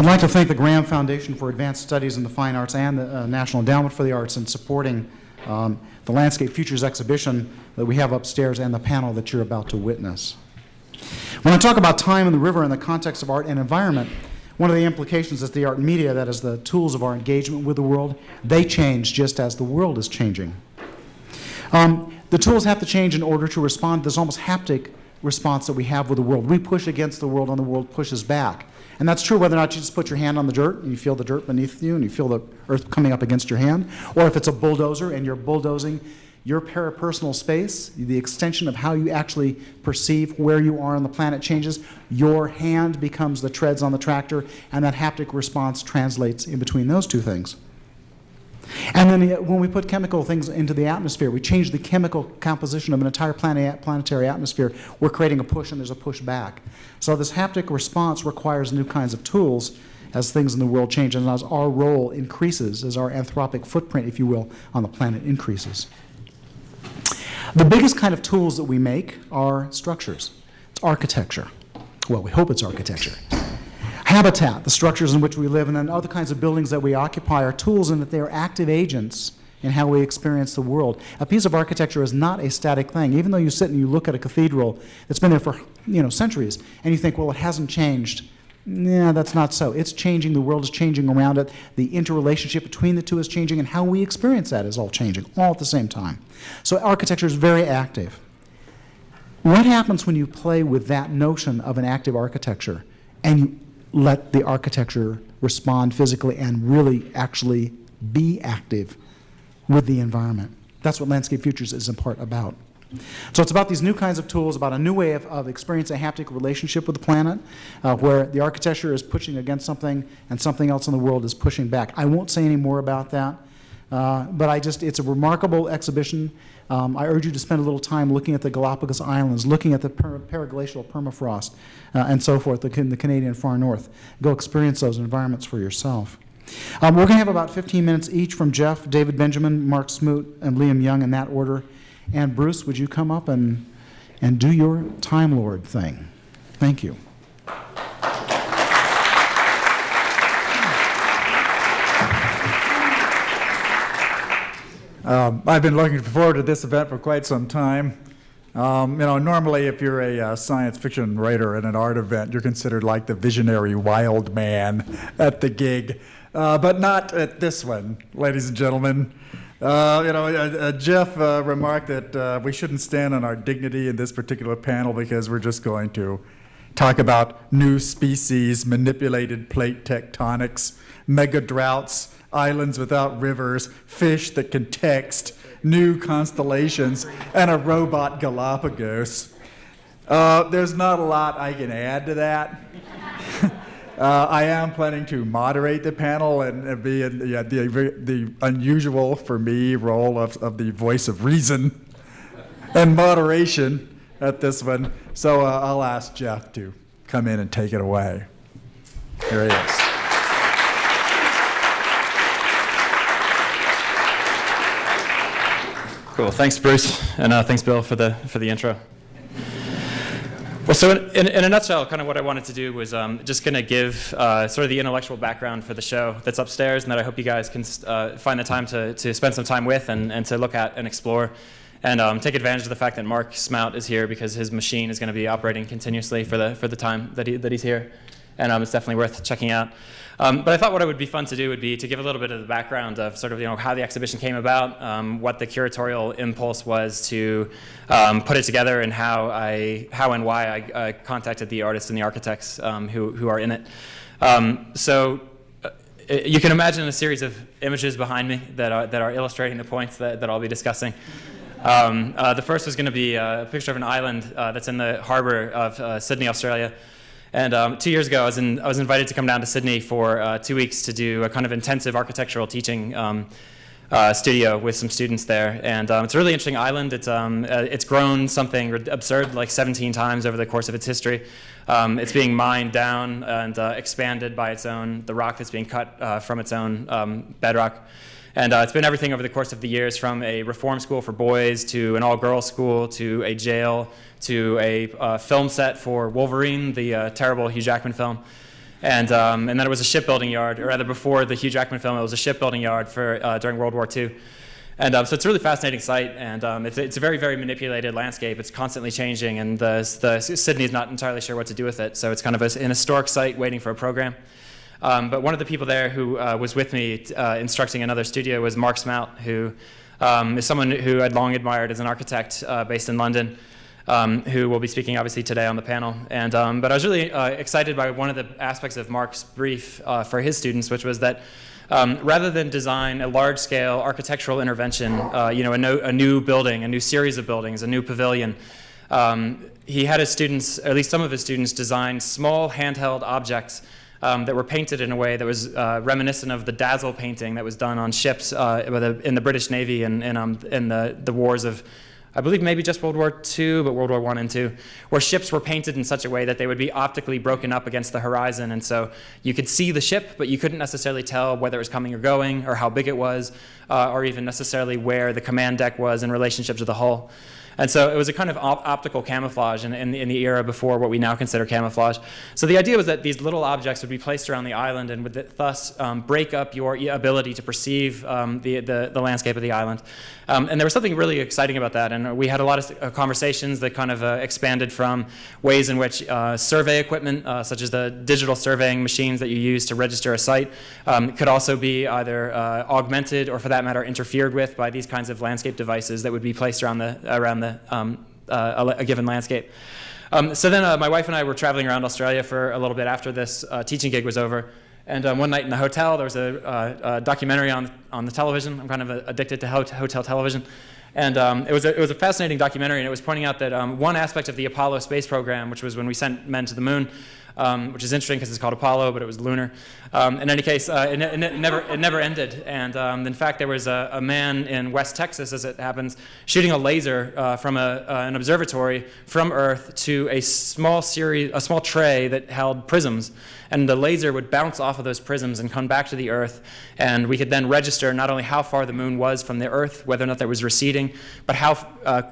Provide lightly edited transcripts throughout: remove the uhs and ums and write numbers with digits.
I'd like to thank the Graham Foundation for Advanced Studies in the Fine Arts and the National Endowment for the Arts in supporting the Landscape Futures exhibition that we have upstairs and the panel that you're about to witness. When I talk about time and the river in the context of art and environment, one of the implications is the art and media, that is the tools of our engagement with the world, they change just as the world is changing. The tools have to change in order to respond to this almost haptic response that we have with the world. We push against the world and the world pushes back. And that's true whether or not you just put your hand on the dirt and you feel the dirt beneath you and you feel the earth coming up against your hand, or if it's a bulldozer and you're bulldozing your parapersonal space, the extension of how you actually perceive where you are on the planet changes, your hand becomes the treads on the tractor, and that haptic response translates in between those two things. And then when we put chemical things into the atmosphere, we change the chemical composition of an entire planetary atmosphere, we're creating a push and there's a push back. So this haptic response requires new kinds of tools as things in the world change and as our role increases, as our anthropic footprint, if you will, on the planet increases. The biggest kind of tools that we make are structures. It's architecture. Well, we hope it's architecture. Habitat, the structures in which we live, and then other kinds of buildings that we occupy are tools in that they are active agents in how we experience the world. A piece of architecture is not a static thing. Even though you sit and you look at a cathedral that's been there for centuries, and you think, well, it hasn't changed. Yeah, that's not so. It's changing. The world is changing around it. The interrelationship between the two is changing, and how we experience that is all changing, all at the same time. So architecture is very active. What happens when you play with that notion of an active architecture and you let the architecture respond physically and really actually be active with the environment? That's what Landscape Futures is in part about. So it's about these new kinds of tools, about a new way of experiencing a haptic relationship with the planet, where the architecture is pushing against something and something else in the world is pushing back. I won't say any more about that, but it's a remarkable exhibition. I urge you to spend a little time looking at the Galapagos Islands, looking at the paraglacial permafrost, and so forth, in the Canadian far north. Go experience those environments for yourself. We're going to have about 15 minutes each from Geoff, David Benjamin, Mark Smout, and Liam Young in that order. And Bruce, would you come up and do your Time Lord thing? Thank you. I've been looking forward to this event for quite some time. Normally if you're a science fiction writer at an art event, you're considered like the visionary wild man at the gig, but not at this one, ladies and gentlemen. Geoff remarked that we shouldn't stand on our dignity in this particular panel because we're just going to talk about new species, manipulated plate tectonics, mega droughts, islands without rivers, fish that can text, new constellations, and a robot Galapagos. There's not a lot I can add to that. I am planning to moderate the panel and be in the unusual for me role of the voice of reason and moderation at this one. So I'll ask Geoff to come in and take it away. Here he is. Cool. Thanks, Bruce, and thanks, Bill, for the intro. Well, so in a nutshell, kind of what I wanted to do was just going to give sort of the intellectual background for the show that's upstairs, and that I hope you guys can find the time to spend some time with and to look at and explore, and take advantage of the fact that Mark Smout is here because his machine is going to be operating continuously for the time that he's here, and it's definitely worth checking out. But I thought what it would be fun to do would be to give a little bit of the background of sort of how the exhibition came about, what the curatorial impulse was to put it together, and how and why I contacted the artists and the architects who are in it. So you can imagine a series of images behind me that are illustrating the points that I'll be discussing. The first was going to be a picture of an island that's in the harbor of Sydney, Australia. And 2 years ago, I was invited to come down to Sydney for 2 weeks to do a kind of intensive architectural teaching studio with some students there. And it's a really interesting island. It's grown something absurd, like 17 times over the course of its history. It's being mined down and expanded by the rock that's being cut from its own bedrock. And it's been everything over the course of the years, from a reform school for boys to an all-girls school to a jail to a film set for Wolverine, the terrible Hugh Jackman film. And then it was a shipbuilding yard, or rather before the Hugh Jackman film, it was a shipbuilding yard for during World War II. And so it's a really fascinating site, and it's a very, very manipulated landscape. It's constantly changing, and the Sydney is not entirely sure what to do with it. So it's kind of an historic site waiting for a program. But one of the people there who was with me instructing another studio was Mark Smout, who is someone who I'd long admired as an architect based in London, who will be speaking obviously today on the panel. And but I was really excited by one of the aspects of Mark's brief for his students, which was that rather than design a large-scale architectural intervention, a new building, a new series of buildings, a new pavilion, he had his students, or at least some of his students, design small handheld objects that were painted in a way that was reminiscent of the dazzle painting that was done on ships in the British Navy in the wars of, I believe maybe just World War II, but World War I and II, where ships were painted in such a way that they would be optically broken up against the horizon. And so you could see the ship, but you couldn't necessarily tell whether it was coming or going, or how big it was, or even necessarily where the command deck was in relationship to the hull. And so it was a kind of optical camouflage in the era before what we now consider camouflage. So the idea was that these little objects would be placed around the island and would thus break up your ability to perceive the landscape of the island. And there was something really exciting about that. And we had a lot of conversations that kind of expanded from ways in which survey equipment, such as the digital surveying machines that you use to register a site, could also be either augmented or, for that matter, interfered with by these kinds of landscape devices that would be placed around a given landscape. So then my wife and I were traveling around Australia for a little bit after this teaching gig was over. And one night in the hotel, there was a documentary on the television. I'm kind of addicted to hotel television. And it was a fascinating documentary, and it was pointing out that one aspect of the Apollo space program, which was when we sent men to the moon, which is interesting because it's called Apollo, but it was lunar. In any case, it never ended. And in fact, there was a man in West Texas, as it happens, shooting a laser from an observatory from Earth to a small tray that held prisms. And the laser would bounce off of those prisms and come back to the Earth. And we could then register not only how far the moon was from the Earth, whether or not that was receding, but how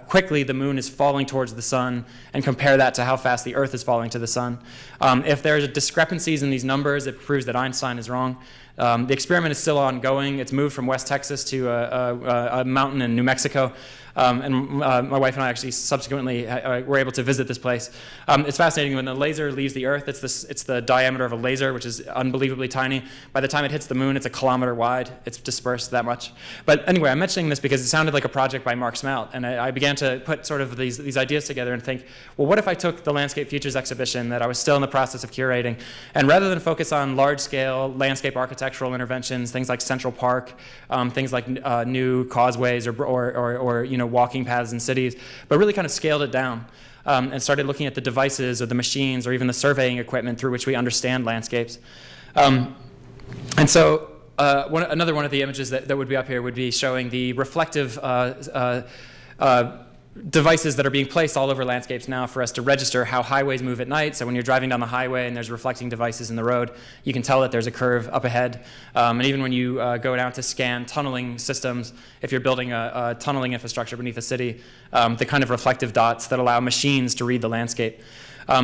quickly the moon is falling towards the sun, and compare that to how fast the Earth is falling to the sun. If there's discrepancies in these numbers, it proves that Einstein is wrong. The experiment is still ongoing. It's moved from West Texas to a mountain in New Mexico. And my wife and I actually subsequently were able to visit this place. It's fascinating. When the laser leaves the Earth, it's the diameter of a laser, which is unbelievably tiny. By the time it hits the moon, it's a kilometer wide. It's dispersed that much. But anyway, I'm mentioning this because it sounded like a project by Mark Smout, and I began to put sort of these ideas together and think, well, what if I took the Landscape Futures exhibition that I was still in the process of curating, and rather than focus on large-scale landscape architectural interventions, things like Central Park, things like new causeways or walking paths in cities, but really kind of scaled it down and started looking at the devices or the machines or even the surveying equipment through which we understand landscapes. And so another one of the images that would be up here would be showing the reflective devices that are being placed all over landscapes now for us to register how highways move at night. So when you're driving down the highway and there's reflecting devices in the road, you can tell that there's a curve up ahead. And even when you go down to scan tunneling systems, if you're building a tunneling infrastructure beneath a city, the kind of reflective dots that allow machines to read the landscape.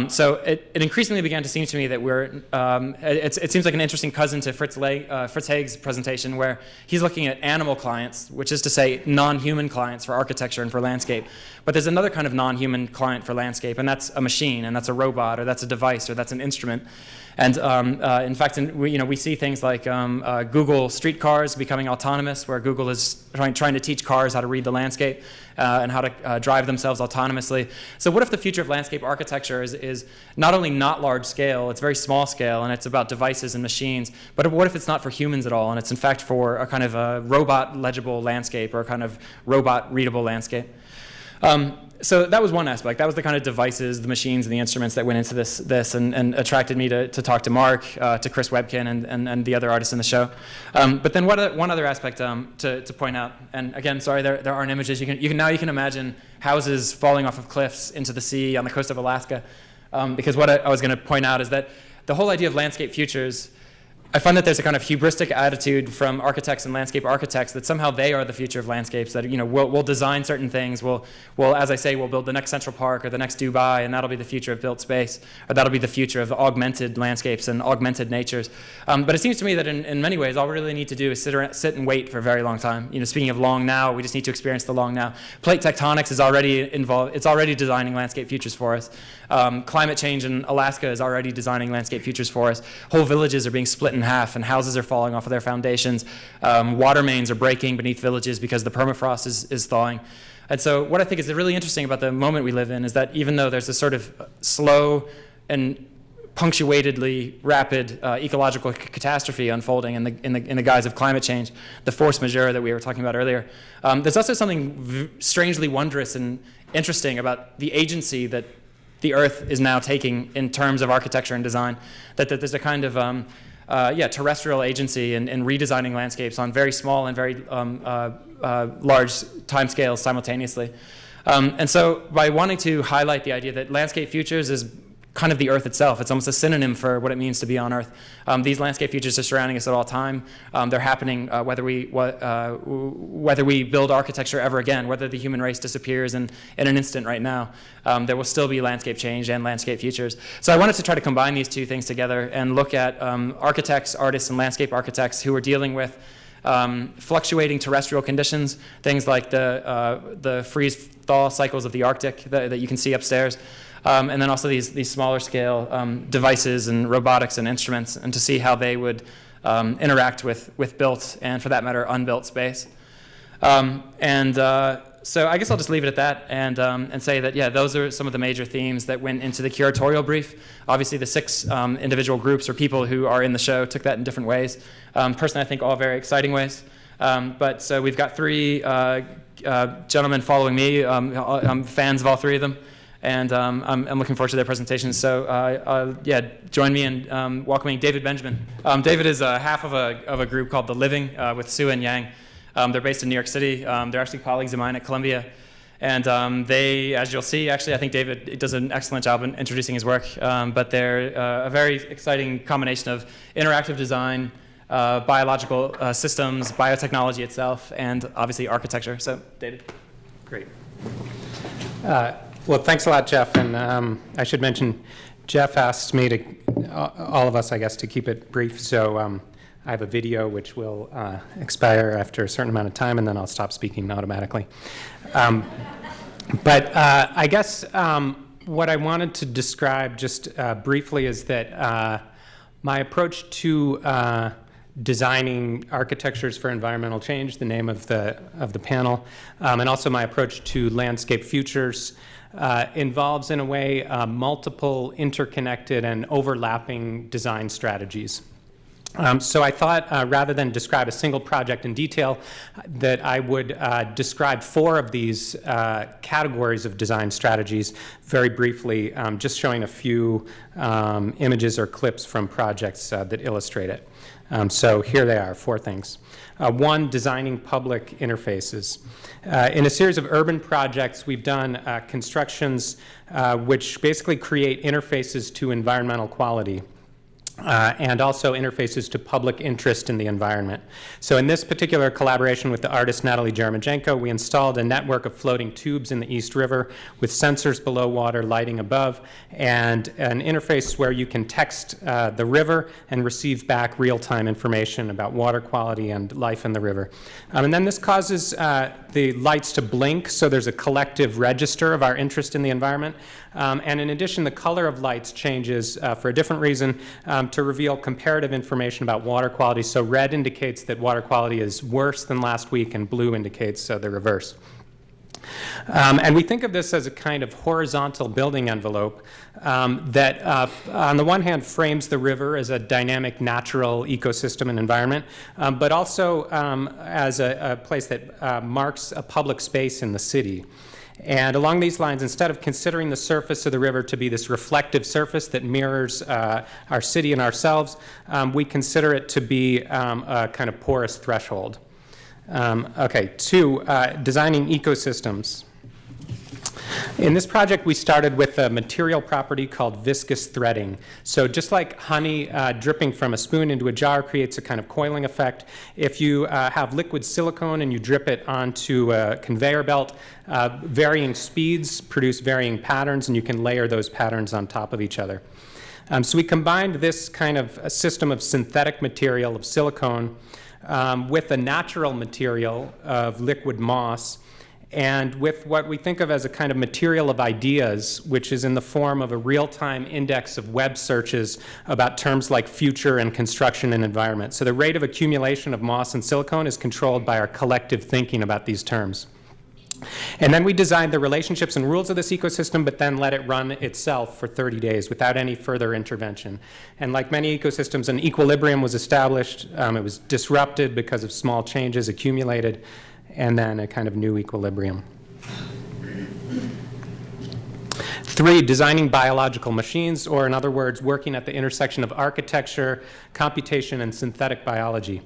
So it increasingly began to seem to me that it seems like an interesting cousin to Fritz Haig's presentation, where he's looking at animal clients, which is to say non-human clients for architecture and for landscape. But there's another kind of non-human client for landscape, and that's a machine, and that's a robot, or that's a device, or that's an instrument. And in fact, we see things like Google streetcars becoming autonomous, where Google is trying to teach cars how to read the landscape and how to drive themselves autonomously. So what if the future of landscape architecture is not only not large scale, it's very small scale, and it's about devices and machines, but what if it's not for humans at all, and it's in fact for a kind of a robot legible landscape, or a kind of robot readable landscape? So that was one aspect. That was the kind of devices, the machines, and the instruments that went into this and attracted me to talk to Mark, to Chris Webkin, and the other artists in the show. But then one other aspect to point out, and again, sorry, there aren't images. You can imagine houses falling off of cliffs into the sea on the coast of Alaska, because what I was going to point out is that the whole idea of landscape futures I find that there's a kind of hubristic attitude from architects and landscape architects that somehow they are the future of landscapes, that we'll design certain things, we'll, as I say, we'll build the next Central Park or the next Dubai, and that'll be the future of built space, or that'll be the future of augmented landscapes and augmented natures. But it seems to me that in many ways, all we really need to do is sit and wait for a very long time. Speaking of long now, we just need to experience the long now. Plate tectonics is already involved, it's already designing landscape futures for us. Climate change in Alaska is already designing landscape futures for us. Whole villages are being split in half and houses are falling off of their foundations. Water mains are breaking beneath villages because the permafrost is thawing. And so what I think is really interesting about the moment we live in is that even though there's this sort of slow and punctuatedly rapid ecological catastrophe unfolding in the guise of climate change, the force majeure that we were talking about earlier, there's also something strangely wondrous and interesting about the agency that the Earth is now taking in terms of architecture and design, that there's a kind of terrestrial agency in redesigning landscapes on very small and very large timescales simultaneously. And so by wanting to highlight the idea that landscape futures is kind of the Earth itself. It's almost a synonym for what it means to be on Earth. These landscape futures are surrounding us at all time. They're happening whether we build architecture ever again, whether the human race disappears in an instant right now. There will still be landscape change and landscape futures. So I wanted to try to combine these two things together and look at architects, artists, and landscape architects who are dealing with fluctuating terrestrial conditions, things like the freeze-thaw cycles of the Arctic that you can see upstairs. And then also these smaller scale devices and robotics and instruments, and to see how they would interact with built and, for that matter, unbuilt space. So I guess I'll just leave it at that and say that, yeah, those are some of the major themes that went into the curatorial brief. Obviously, the 6 individual groups or people who are in the show took that in different ways. Personally, I think all very exciting ways. But so we've got 3 gentlemen following me. I'm fans of all 3 of them. And I'm looking forward to their presentations. So join me in welcoming David Benjamin. David is half of a group called The Living with Sue and Yang. They're based in New York City. They're actually colleagues of mine at Columbia. And they, as you'll see, actually I think David does an excellent job in introducing his work. But they're a very exciting combination of interactive design, biological systems, biotechnology itself, and obviously architecture. So, David. Great. Well, thanks a lot, Geoff. And I should mention, Geoff asked me to, all of us, I guess, to keep it brief. So I have a video which will expire after a certain amount of time, and then I'll stop speaking automatically. But I guess what I wanted to describe just briefly is that my approach to designing architectures for environmental change, the name of the panel, and also my approach to landscape futures involves, in a way, multiple interconnected and overlapping design strategies. So I thought, rather than describe a single project in detail, that I would describe 4 of these categories of design strategies very briefly, just showing a few images or clips from projects that illustrate it. So here they are, 4 things. 1, designing public interfaces. In a series of urban projects, we've done constructions which basically create interfaces to environmental quality. And also interfaces to public interest in the environment. So in this particular collaboration with the artist Natalie Jeremijenko, we installed a network of floating tubes in the East River with sensors below water, lighting above, and an interface where you can text the river and receive back real-time information about water quality and life in the river. And then this causes the lights to blink, so there's a collective register of our interest in the environment. And in addition, the color of lights changes for a different reason, to reveal comparative information about water quality. So red indicates that water quality is worse than last week, and blue indicates the reverse. And we think of this as a kind of horizontal building envelope that, on the one hand, frames the river as a dynamic natural ecosystem and environment, but also as a place that marks a public space in the city. And along these lines, instead of considering the surface of the river to be this reflective surface that mirrors our city and ourselves, we consider it to be a kind of porous threshold. Okay, 2, designing ecosystems. In this project, we started with a material property called viscous threading. So just like honey dripping from a spoon into a jar creates a kind of coiling effect, if you have liquid silicone and you drip it onto a conveyor belt, varying speeds produce varying patterns, and you can layer those patterns on top of each other. So we combined this kind of a system of synthetic material of silicone with a natural material of liquid moss, and with what we think of as a kind of material of ideas, which is in the form of a real-time index of web searches about terms like future and construction and environment. So the rate of accumulation of moss and silicone is controlled by our collective thinking about these terms. And then we designed the relationships and rules of this ecosystem, but then let it run itself for 30 days without any further intervention. And like many ecosystems, an equilibrium was established. It was disrupted because of small changes accumulated, and then a kind of new equilibrium. 3, designing biological machines, or in other words, working at the intersection of architecture, computation, and synthetic biology.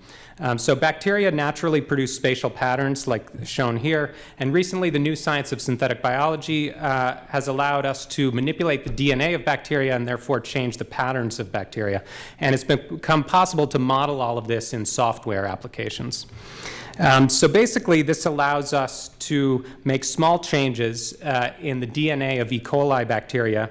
So bacteria naturally produce spatial patterns like shown here, and recently the new science of synthetic biology has allowed us to manipulate the DNA of bacteria and therefore change the patterns of bacteria. And it's become possible to model all of this in software applications. So basically, this allows us to make small changes in the DNA of E. coli bacteria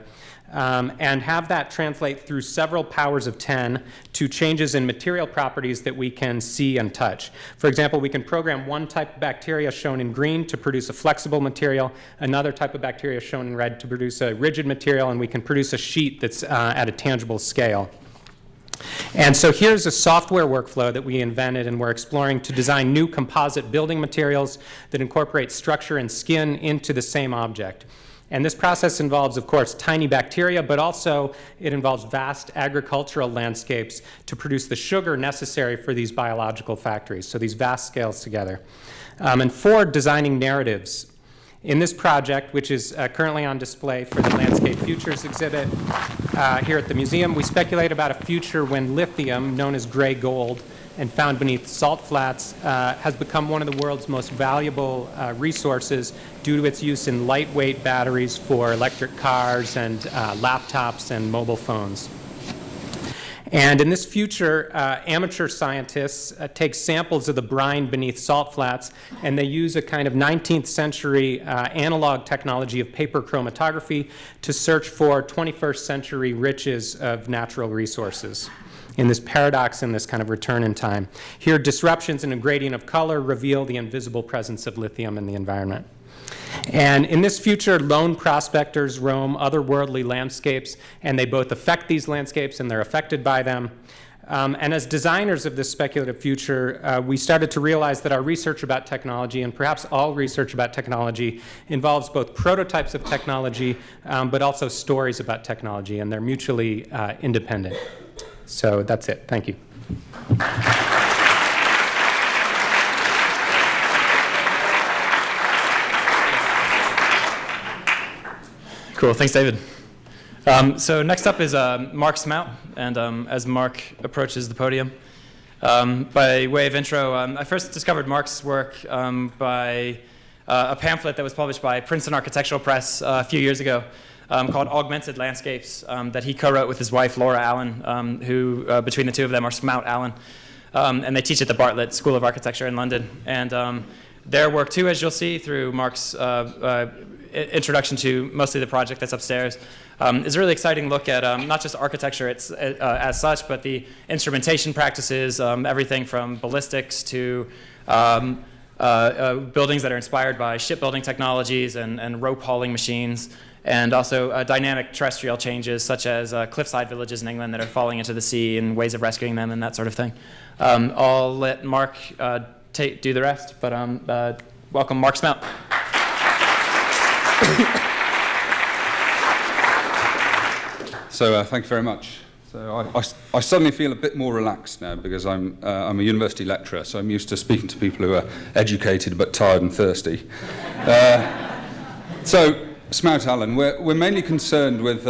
and have that translate through several powers of 10 to changes in material properties that we can see and touch. For example, we can program one type of bacteria shown in green to produce a flexible material, another type of bacteria shown in red to produce a rigid material, and we can produce a sheet that's at a tangible scale. And so here's a software workflow that we invented and we're exploring to design new composite building materials that incorporate structure and skin into the same object. And this process involves, of course, tiny bacteria, but also it involves vast agricultural landscapes to produce the sugar necessary for these biological factories, so these vast scales together. And 4, designing narratives. In this project, which is currently on display for the Landscape Futures exhibit here at the museum, we speculate about a future when lithium, known as gray gold, and found beneath salt flats, has become one of the world's most valuable resources due to its use in lightweight batteries for electric cars and laptops and mobile phones. And in this future, amateur scientists take samples of the brine beneath salt flats, and they use a kind of 19th century analog technology of paper chromatography to search for 21st century riches of natural resources in this paradox and this kind of return in time. Here, disruptions in a gradient of color reveal the invisible presence of lithium in the environment. And in this future, lone prospectors roam otherworldly landscapes, and they both affect these landscapes and they're affected by them. And as designers of this speculative future, we started to realize that our research about technology, and perhaps all research about technology, involves both prototypes of technology, but also stories about technology, and they're mutually independent. So that's it. Thank you. Cool, thanks, David. So next up is Mark Smout, and as Mark approaches the podium, by way of intro, I first discovered Mark's work by a pamphlet that was published by Princeton Architectural Press a few years ago called Augmented Landscapes that he co-wrote with his wife, Laura Allen, who between the two of them are Smout Allen, and they teach at the Bartlett School of Architecture in London. And their work too, as you'll see through Mark's introduction to mostly the project that's upstairs, is a really exciting look at not just architecture as such, but the instrumentation practices, everything from ballistics to buildings that are inspired by shipbuilding technologies and rope hauling machines, and also dynamic terrestrial changes such as cliffside villages in England that are falling into the sea and ways of rescuing them and that sort of thing. I'll let Mark do the rest, but welcome Mark Smout. So thank you very much. So I suddenly feel a bit more relaxed now because I'm a university lecturer, so I'm used to speaking to people who are educated but tired and thirsty. So Smout Allen, we're mainly concerned with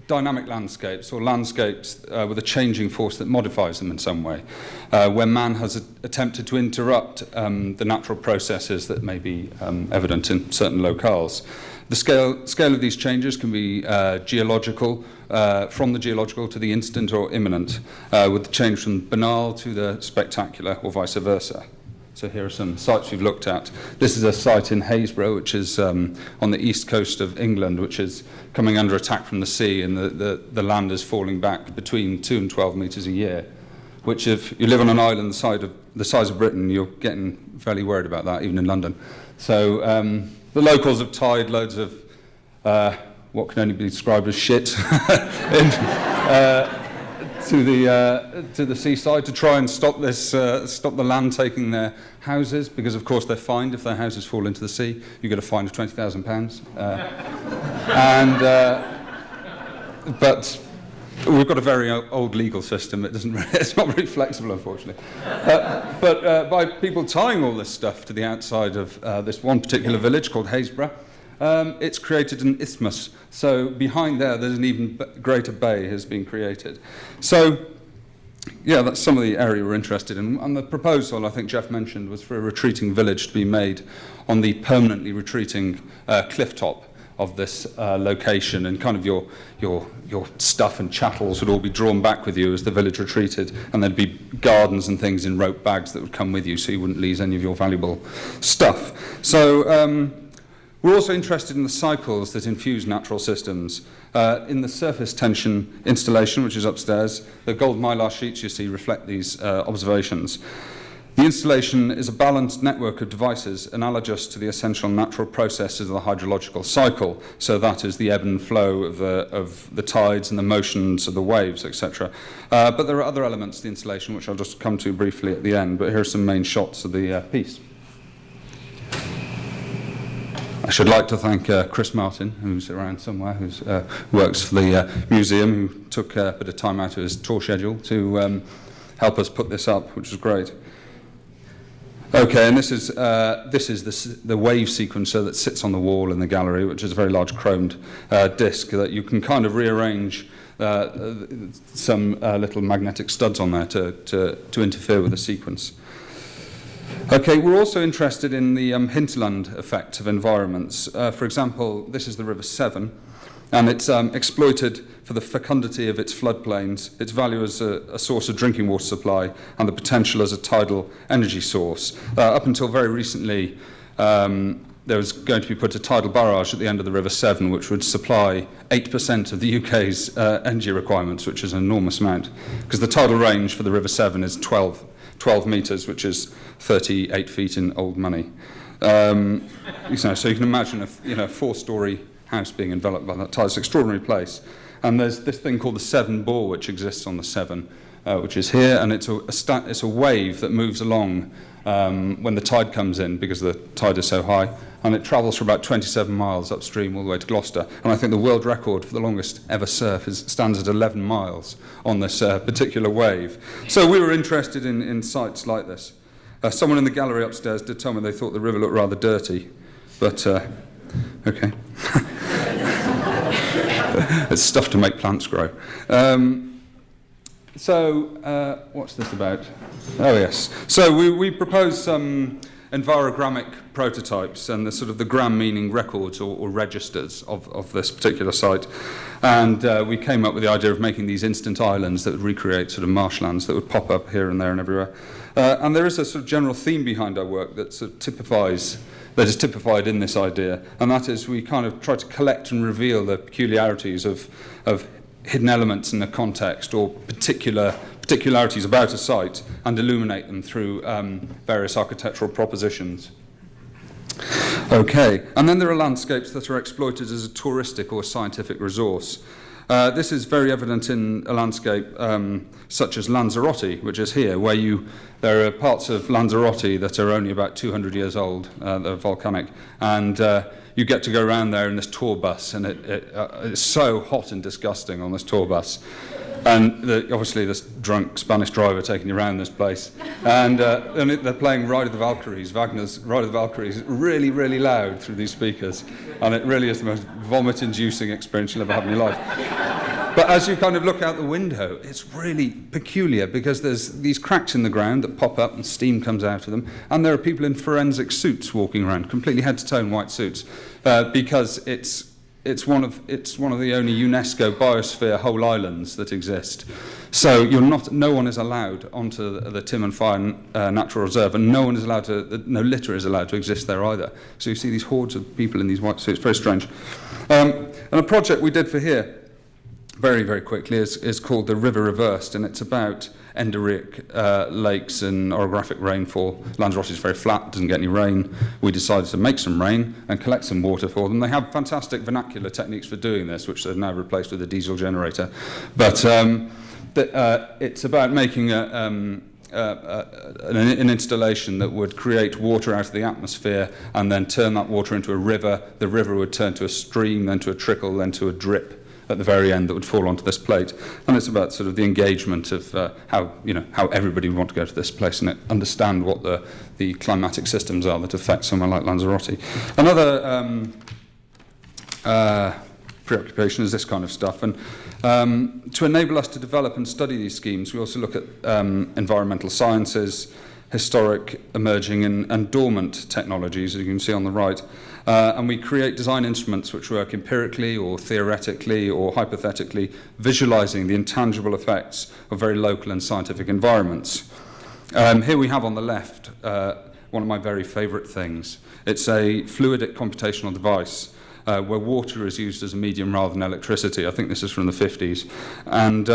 dynamic landscapes or landscapes with a changing force that modifies them in some way, where man has attempted to interrupt the natural processes that may be evident in certain locales. The scale of these changes can be geological, from the geological to the instant or imminent, with the change from banal to the spectacular or vice versa. So here are some sites we've looked at. This is a site in Haysborough, which is on the east coast of England, which is coming under attack from the sea, and the land is falling back between 2 and 12 metres a year, which if you live on an island the size of Britain, you're getting fairly worried about that, even in London. So the locals have tied loads of what can only be described as shit to the seaside to try and stop the land taking their houses, because of course they're fined if their houses fall into the sea. You get a fine of £20,000. But we've got a very old legal system. It's not very flexible, unfortunately. But by people tying all this stuff to the outside of this one particular village called Haysborough, it's created an isthmus. So behind there's an even greater bay has been created. So, yeah, that's some of the area we're interested in. And the proposal, I think Geoff mentioned, was for a retreating village to be made on the permanently retreating cliff top of this location, and kind of your stuff and chattels would all be drawn back with you as the village retreated, and there'd be gardens and things in rope bags that would come with you, so you wouldn't lose any of your valuable stuff. So we're also interested in the cycles that infuse natural systems. In the surface tension installation, which is upstairs, the gold mylar sheets you see reflect these observations. The installation is a balanced network of devices analogous to the essential natural processes of the hydrological cycle. So that is the ebb and flow of the tides and the motions of the waves, etc. But there are other elements to the installation which I'll just come to briefly at the end. But here are some main shots of the piece. I should like to thank Chris Martin, who's around somewhere, who works for the museum, who took a bit of time out of his tour schedule to help us put this up, which was great. Okay, and this is the wave sequencer that sits on the wall in the gallery, which is a very large chromed disc that you can kind of rearrange some little magnetic studs on there to interfere with the sequence. Okay, we're also interested in the hinterland effect of environments. For example, this is the River Severn, and it's exploited for the fecundity of its floodplains, its value as a source of drinking water supply, and the potential as a tidal energy source. Up until very recently, there was going to be put a tidal barrage at the end of the River Severn, which would supply 8% of the UK's energy requirements, which is an enormous amount, because the tidal range for the River Severn is 12 metres, which is 38 feet in old money. So you can imagine a 4-storey house being enveloped by that tide. It's an extraordinary place. And there's this thing called the Severn Bore, which exists on the Severn, which is here, and it's a wave that moves along when the tide comes in, because the tide is so high, and it travels for about 27 miles upstream all the way to Gloucester. And I think the world record for the longest ever surf stands at 11 miles on this particular wave. So we were interested in sites like this. Someone in the gallery upstairs did tell me they thought the river looked rather dirty, but okay. It's stuff to make plants grow. So what's this about? Oh yes. So we proposed some envirographic prototypes and the sort of the gram meaning records or registers of this particular site, and we came up with the idea of making these instant islands that would recreate sort of marshlands that would pop up here and there and everywhere. And there is a sort of general theme behind our work that sort of that is typified in this idea, and that is we kind of try to collect and reveal the peculiarities of hidden elements in the context or particularities about a site and illuminate them through various architectural propositions. Okay, and then there are landscapes that are exploited as a touristic or scientific resource. This is very evident in a landscape such as Lanzarote, which is here, where there are parts of Lanzarote that are only about 200 years old, they're volcanic, and you get to go around there in this tour bus, and it's so hot and disgusting on this tour bus. And obviously this drunk Spanish driver taking you around this place. And they're playing Ride of the Valkyries, Wagner's Ride of the Valkyries, really, really loud through these speakers. And it really is the most vomit-inducing experience you'll ever have in your life. But as you kind of look out the window, it's really peculiar because there's these cracks in the ground that pop up and steam comes out of them, and there are people in forensic suits walking around, completely head-to-toe in white suits, because it's one of the only UNESCO biosphere whole islands that exist. So no one is allowed onto the Tim and Fire Natural Reserve, and no litter is allowed to exist there either. So you see these hordes of people in these white suits, very strange. And a project we did for here, very, very quickly, is called The River Reversed, and it's about endorheic lakes and orographic rainfall. Lanzarote is very flat, doesn't get any rain. We decided to make some rain and collect some water for them. They have fantastic vernacular techniques for doing this, which they've now replaced with a diesel generator. But it's about making an installation that would create water out of the atmosphere and then turn that water into a river. The river would turn to a stream, then to a trickle, then to a drip at the very end that would fall onto this plate. And it's about sort of the engagement of how everybody would want to go to this place and understand what the climatic systems are that affect somewhere like Lanzarote. Another preoccupation is this kind of stuff. And to enable us to develop and study these schemes, we also look at environmental sciences, historic, emerging and dormant technologies, as you can see on the right. And we create design instruments which work empirically or theoretically or hypothetically, visualizing the intangible effects of very local and scientific environments. Here we have on the left one of my very favorite things. It's a fluidic computational device where water is used as a medium rather than electricity. I think this is from the 50s. And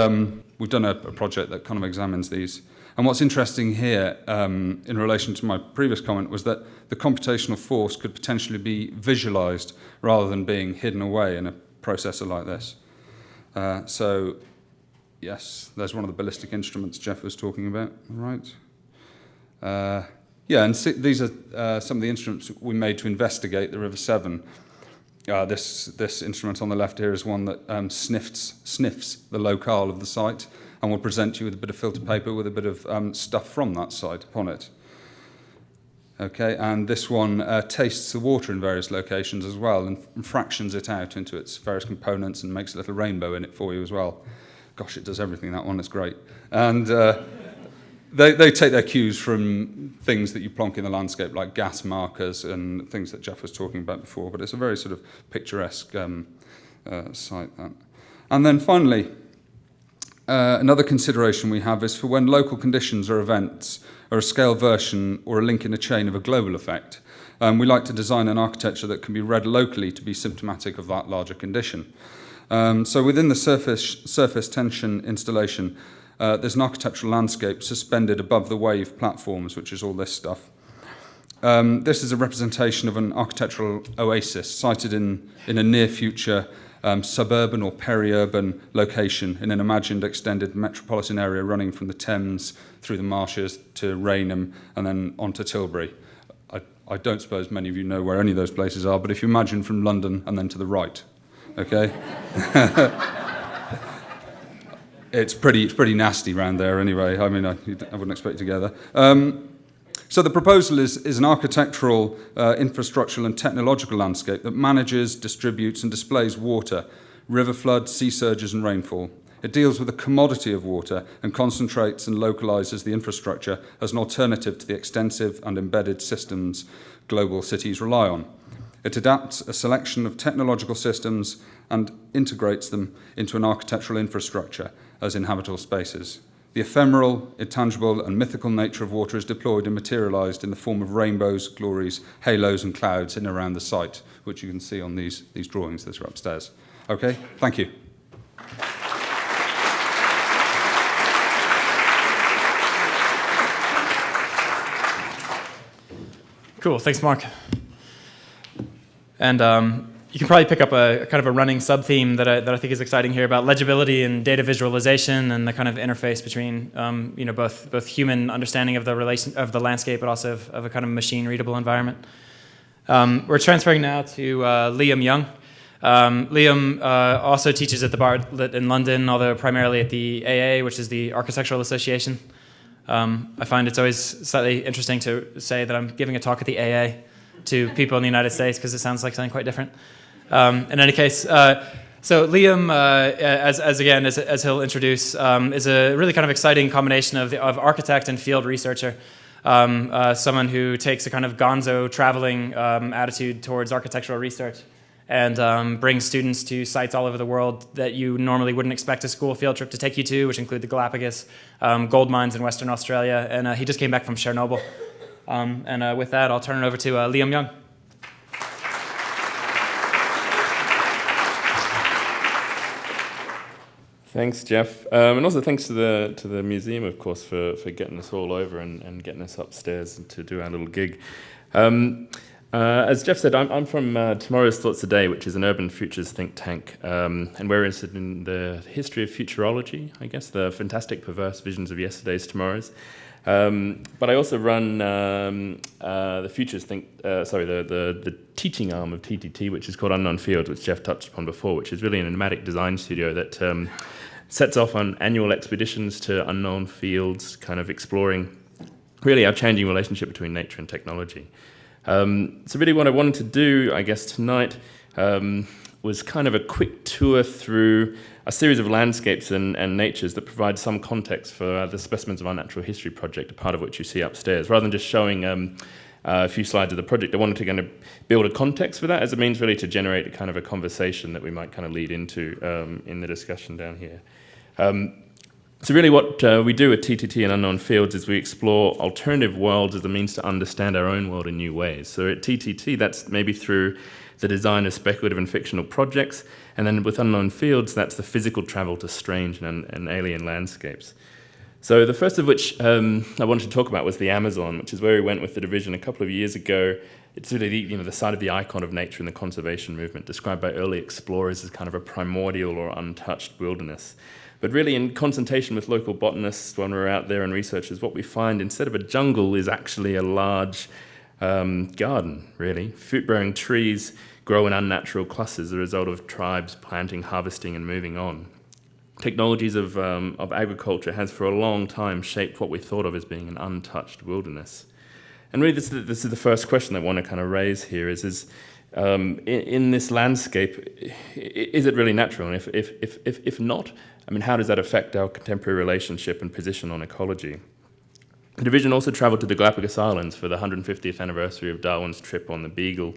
we've done a project that kind of examines these. And what's interesting here, in relation to my previous comment, was that the computational force could potentially be visualized rather than being hidden away in a processor like this. So, yes, there's one of the ballistic instruments Geoff was talking about, right? And these are some of the instruments we made to investigate the River Severn. This instrument on the left here is one that sniffs the locale of the site, and will present you with a bit of filter paper with a bit of stuff from that site upon it. Okay, and this one tastes the water in various locations as well and fractions it out into its various components and makes a little rainbow in it for you as well. Gosh, it does everything, that one, it's great. And they take their cues from things that you plonk in the landscape, like gas markers and things that Geoff was talking about before, but it's a very sort of picturesque site. That. And then finally, another consideration we have is for when local conditions or events are a scale version or a link in a chain of a global effect. We like to design an architecture that can be read locally to be symptomatic of that larger condition. So within the surface tension installation, there's an architectural landscape suspended above the wave platforms, which is all this stuff. This is a representation of an architectural oasis sited in a near future suburban or peri-urban location in an imagined extended metropolitan area running from the Thames through the marshes to Rainham and then on to Tilbury. I don't suppose many of you know where any of those places are, but if you imagine from London and then to the right, okay? It's pretty nasty around there anyway. I mean, I wouldn't expect it together. So the proposal is an architectural, infrastructural and technological landscape that manages, distributes and displays water, river floods, sea surges and rainfall. It deals with the commodity of water and concentrates and localizes the infrastructure as an alternative to the extensive and embedded systems global cities rely on. It adapts a selection of technological systems and integrates them into an architectural infrastructure as inhabitable spaces. The ephemeral, intangible, and mythical nature of water is deployed and materialized in the form of rainbows, glories, halos, and clouds in and around the site, which you can see on these drawings that are upstairs. Okay, thank you. Cool, thanks, Mark. And you can probably pick up a kind of a running sub-theme that I think is exciting here about legibility and data visualization and the kind of interface between both human understanding of the relation of the landscape, but also of a kind of machine-readable environment. We're transferring now to Liam Young. Liam also teaches at the Bartlett in London, although primarily at the AA, which is the Architectural Association. I find it's always slightly interesting to say that I'm giving a talk at the AA to people in the United States because it sounds like something quite different. In any case, So Liam, as he'll introduce, is a really kind of exciting combination of architect and field researcher. Someone who takes a kind of gonzo traveling attitude towards architectural research and brings students to sites all over the world that you normally wouldn't expect a school field trip to take you to, which include the Galapagos, gold mines in Western Australia, and he just came back from Chernobyl. And with that, I'll turn it over to Liam Young. Thanks, Geoff, and also thanks to the museum, of course, for getting us all over and getting us upstairs to do our little gig. As Geoff said, I'm from Tomorrow's Thoughts Today, which is an urban futures think tank, and we're interested in the history of futurology, I guess, the fantastic, perverse visions of yesterday's tomorrows. But I also run the the teaching arm of TTT, which is called Unknown Fields, which Geoff touched upon before, which is really an nomadic design studio that sets off on annual expeditions to unknown fields, kind of exploring really our changing relationship between nature and technology. So really what I wanted to do, I guess, tonight was kind of a quick tour through a series of landscapes and natures that provide some context for the Specimens of Unnatural History project, a part of which you see upstairs. Rather than just showing a few slides of the project, I wanted to kind of build a context for that as a means really to generate a kind of a conversation that we might kind of lead into in the discussion down here. So really what we do at TTT and Unknown Fields is we explore alternative worlds as a means to understand our own world in new ways. So at TTT, that's maybe through the design of speculative and fictional projects, and then with Unknown Fields, that's the physical travel to strange and alien landscapes. So the first of which I wanted to talk about was the Amazon, which is where we went with the division a couple of years ago. It's really the site of the icon of nature in the conservation movement, described by early explorers as kind of a primordial or untouched wilderness. But really, in consultation with local botanists when we're out there and researchers, what we find instead of a jungle is actually a large garden, really. Fruit-bearing trees grow in unnatural clusters as a result of tribes planting, harvesting, and moving on. Technologies of agriculture has for a long time shaped what we thought of as being an untouched wilderness. And really, this is the first question that I want to kind of raise here is in this landscape, is it really natural? And if not, I mean, how does that affect our contemporary relationship and position on ecology? The division also travelled to the Galapagos Islands for the 150th anniversary of Darwin's trip on the Beagle.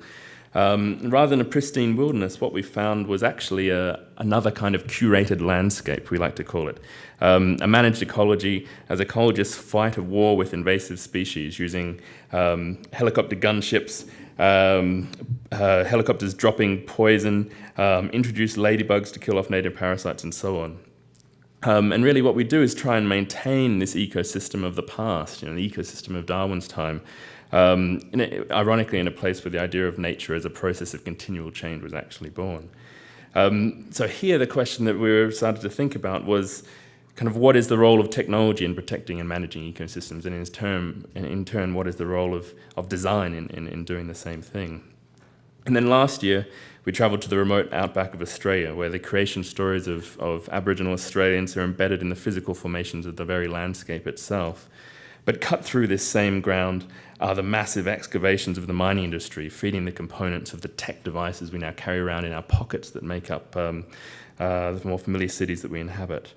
Rather than a pristine wilderness, what we found was actually another kind of curated landscape, we like to call it. A managed ecology as ecologists fight a war with invasive species using helicopter gunships, helicopters dropping poison, introduce ladybugs to kill off native parasites, and so on. And really what we do is try and maintain this ecosystem of the past, the ecosystem of Darwin's time, ironically in a place where the idea of nature as a process of continual change was actually born. So here the question that we started to think about was kind of what is the role of technology in protecting and managing ecosystems, and in turn what is the role of design in doing the same thing. And then last year, we travelled to the remote outback of Australia, where the creation stories of Aboriginal Australians are embedded in the physical formations of the very landscape itself. But cut through this same ground are the massive excavations of the mining industry, feeding the components of the tech devices we now carry around in our pockets that make up the more familiar cities that we inhabit.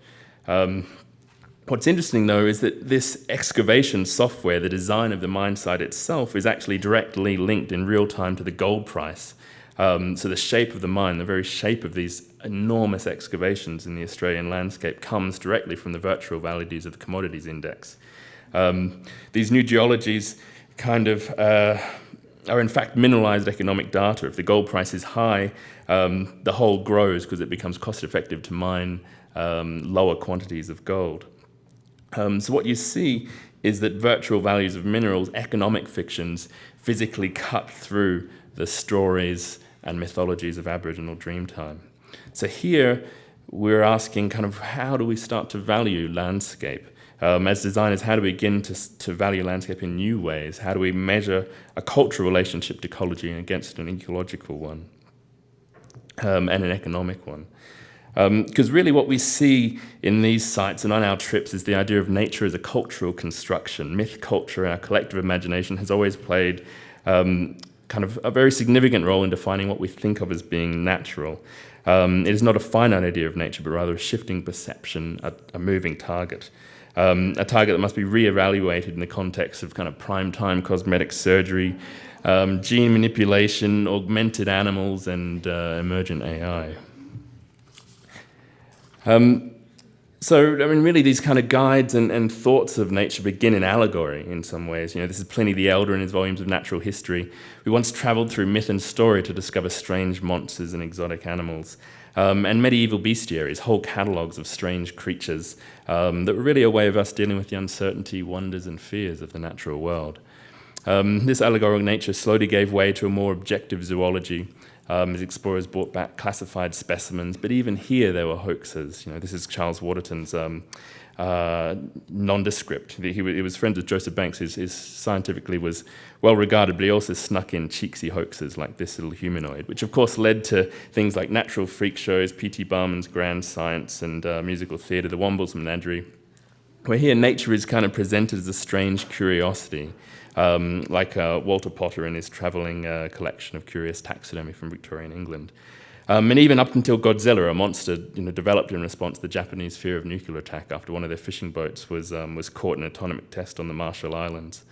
What's interesting, though, is that this excavation software, the design of the mine site itself, is actually directly linked in real time to the gold price. So the shape of the mine, the very shape of these enormous excavations in the Australian landscape comes directly from the virtual values of the commodities index. These new geologies kind of are in fact mineralized economic data. If the gold price is high, the whole grows because it becomes cost effective to mine lower quantities of gold. So what you see is that virtual values of minerals, economic fictions, physically cut through the stories and mythologies of Aboriginal Dreamtime. So here we're asking kind of how do we start to value landscape? As designers, how do we begin to value landscape in new ways? How do we measure a cultural relationship to ecology against an ecological one and an economic one? Because really what we see in these sites and on our trips is the idea of nature as a cultural construction. Myth culture, our collective imagination, has always played kind of a very significant role in defining what we think of as being natural. It is not a finite idea of nature, but rather a shifting perception, a moving target. A target that must be re-evaluated in the context of kind of prime-time cosmetic surgery, gene manipulation, augmented animals, and emergent AI. So, I mean, really, these kind of guides and thoughts of nature begin in allegory in some ways. You know, this is Pliny the Elder in his volumes of natural history. We once travelled through myth and story to discover strange monsters and exotic animals. And medieval bestiaries, whole catalogues of strange creatures that were really a way of us dealing with the uncertainty, wonders, and fears of the natural world. This allegorical nature slowly gave way to a more objective zoology, as explorers brought back classified specimens, but even here there were hoaxes. You know, this is Charles Waterton's nondescript. He was friends with Joseph Banks. His scientifically was well regarded, but he also snuck in cheeksy hoaxes like this little humanoid, which of course led to things like natural freak shows, P.T. Barnum's Grand Science, and musical theatre, the Womble's Menagerie, where here nature is kind of presented as a strange curiosity. Like Walter Potter in his travelling collection of curious taxidermy from Victorian England. And even up until Godzilla, a monster developed in response to the Japanese fear of nuclear attack after one of their fishing boats was caught in an atomic test on the Marshall Islands.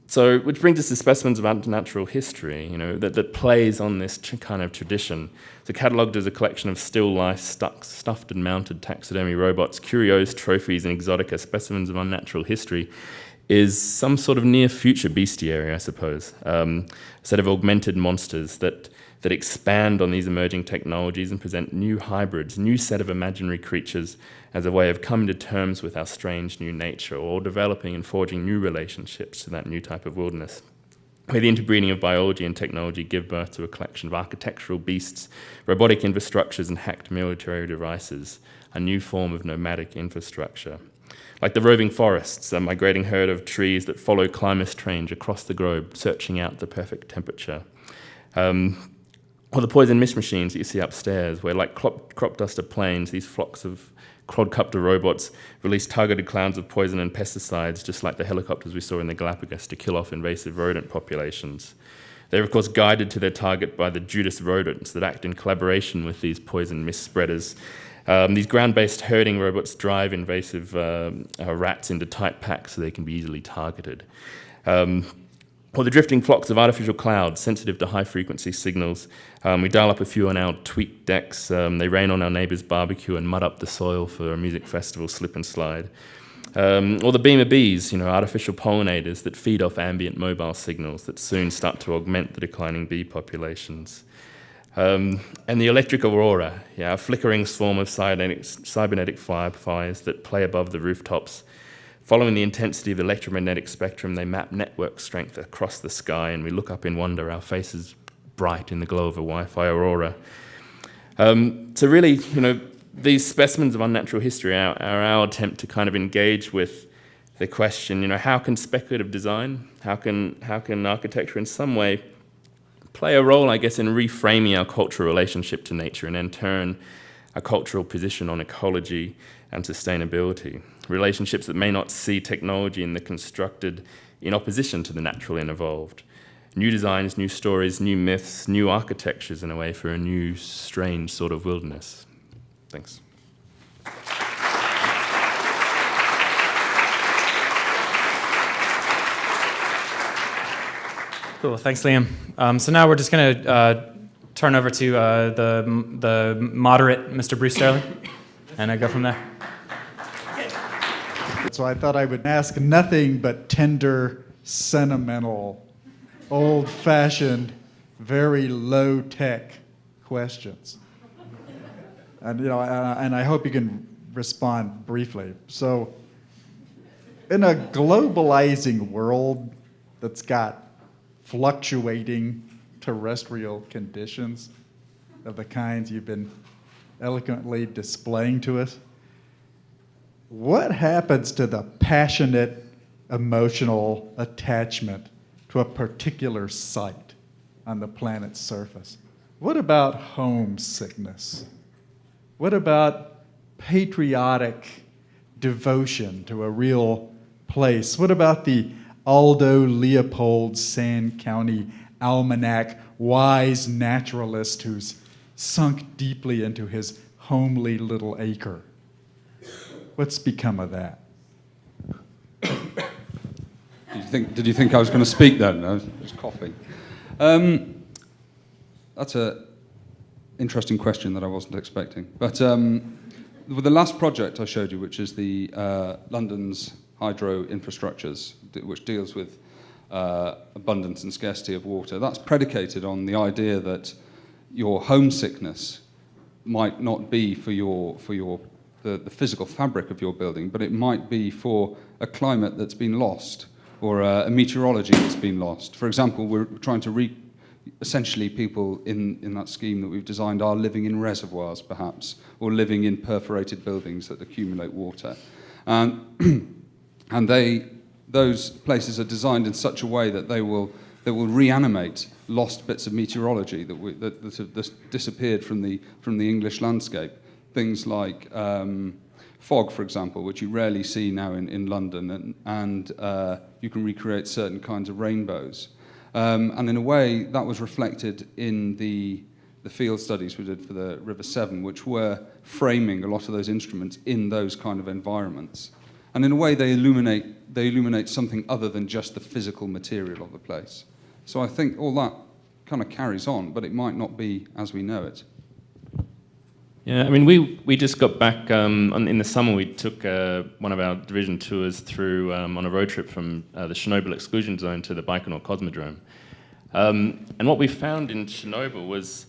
So, which brings us to Specimens of Unnatural History, that plays on this kind of tradition. So catalogued as a collection of still life, stuffed and mounted taxidermy robots, curios, trophies, and exotica, Specimens of Unnatural History is some sort of near-future bestiary, I suppose. A set of augmented monsters that expand on these emerging technologies and present new hybrids, new set of imaginary creatures as a way of coming to terms with our strange new nature or developing and forging new relationships to that new type of wilderness, where the interbreeding of biology and technology give birth to a collection of architectural beasts, robotic infrastructures, and hacked military devices, a new form of nomadic infrastructure. Like the roving forests, a migrating herd of trees that follow climate change across the globe, searching out the perfect temperature. Or the poison mist machines that you see upstairs, where like crop duster planes, these flocks of quadcopter robots release targeted clouds of poison and pesticides, just like the helicopters we saw in the Galapagos, to kill off invasive rodent populations. They're, of course, guided to their target by the Judas rodents that act in collaboration with these poison mist spreaders. These ground-based herding robots drive invasive rats into tight packs so they can be easily targeted. Or the drifting flocks of artificial clouds, sensitive to high-frequency signals. We dial up a few on our tweet decks. They rain on our neighbour's barbecue and mud up the soil for a music festival slip and slide. Or the beamer bees, artificial pollinators that feed off ambient mobile signals that soon start to augment the declining bee populations. And the electric aurora, a flickering swarm of cybernetic fireflies that play above the rooftops. Following the intensity of the electromagnetic spectrum, they map network strength across the sky, and we look up in wonder, our faces bright in the glow of a Wi-Fi aurora. So really, these specimens of unnatural history are our attempt to kind of engage with the question, how can speculative design, how can architecture in some way play a role, I guess, in reframing our cultural relationship to nature and in turn a cultural position on ecology and sustainability. Relationships that may not see technology and the constructed in opposition to the natural and evolved. New designs, new stories, new myths, new architectures in a way for a new, strange sort of wilderness. Thanks. Cool, thanks, Liam. So now we're just going to turn over to the moderate, Mr. Bruce Sterling, and I go from there. So I thought I would ask nothing but tender, sentimental, old-fashioned, very low-tech questions. And and I hope you can respond briefly. So, in a globalizing world that's got fluctuating terrestrial conditions of the kinds you've been eloquently displaying to us, what happens to the passionate, emotional attachment to a particular site on the planet's surface? What about homesickness? What about patriotic devotion to a real place? What about the Aldo Leopold Sand County Almanac wise naturalist whose sunk deeply into his homely little acre. What's become of that? Did you think I was going to speak then? I was coughing. That's an interesting question that I wasn't expecting. But with the last project I showed you, which is the London's hydro infrastructures, which deals with abundance and scarcity of water, that's predicated on the idea that your homesickness might not be for the physical fabric of your building, but it might be for a climate that's been lost or a meteorology that's been lost. For example, we're trying to essentially people in that scheme that we've designed are living in reservoirs, perhaps, or living in perforated buildings that accumulate water. And those places are designed in such a way that they will reanimate lost bits of meteorology that have disappeared from the English landscape. Things like fog, for example, which you rarely see now in London, and you can recreate certain kinds of rainbows. And in a way, that was reflected in the field studies we did for the River Severn, which were framing a lot of those instruments in those kind of environments. And in a way, they illuminate something other than just the physical material of the place. So I think all that kind of carries on, but it might not be as we know it. Yeah, I mean, we just got back in the summer. We took one of our division tours through on a road trip from the Chernobyl exclusion zone to the Baikonur Cosmodrome. And what we found in Chernobyl was,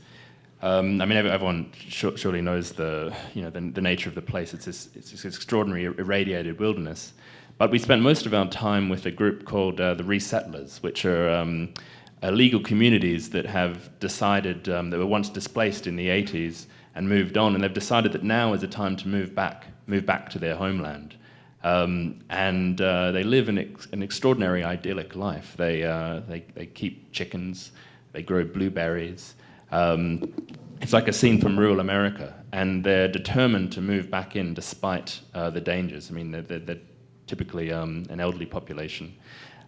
I mean, everyone surely knows the nature of the place. It's this extraordinary irradiated wilderness. But we spent most of our time with a group called the Resettlers, which are legal communities that have decided that were once displaced in the 80s. And moved on, and they've decided that now is the time to move back to their homeland, and they live an extraordinary idyllic life. They keep chickens, they grow blueberries. It's like a scene from rural America, and they're determined to move back in despite the dangers. I mean, they're typically an elderly population,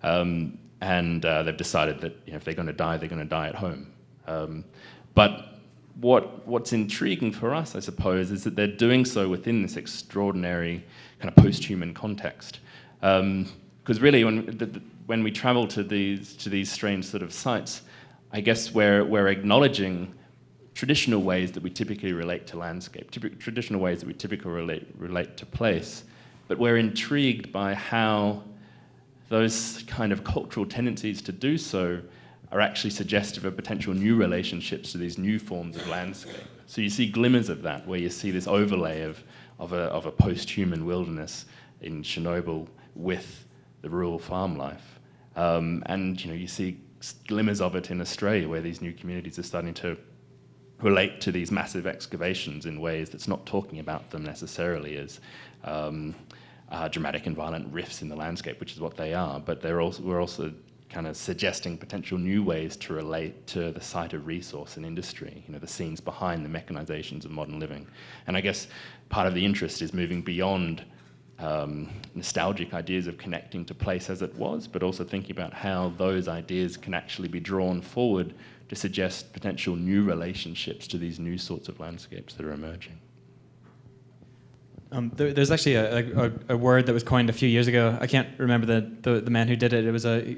and they've decided that if they're going to die at home. But what's intriguing for us, I suppose, is that they're doing so within this extraordinary kind of post-human context. Because really, when we travel to these strange sort of sites, I guess we're acknowledging traditional ways that we typically relate to landscape, traditional ways that we typically relate to place, but we're intrigued by how those kind of cultural tendencies to do so are actually suggestive of potential new relationships to these new forms of landscape. So you see glimmers of that, where you see this overlay of a post-human wilderness in Chernobyl with the rural farm life. And you see glimmers of it in Australia, where these new communities are starting to relate to these massive excavations in ways that's not talking about them necessarily as dramatic and violent rifts in the landscape, which is what they are, but we're also kind of suggesting potential new ways to relate to the site of resource and industry, the scenes behind the mechanizations of modern living. And I guess part of the interest is moving beyond nostalgic ideas of connecting to place as it was, but also thinking about how those ideas can actually be drawn forward to suggest potential new relationships to these new sorts of landscapes that are emerging. There's actually a word that was coined a few years ago. I can't remember the man who did it.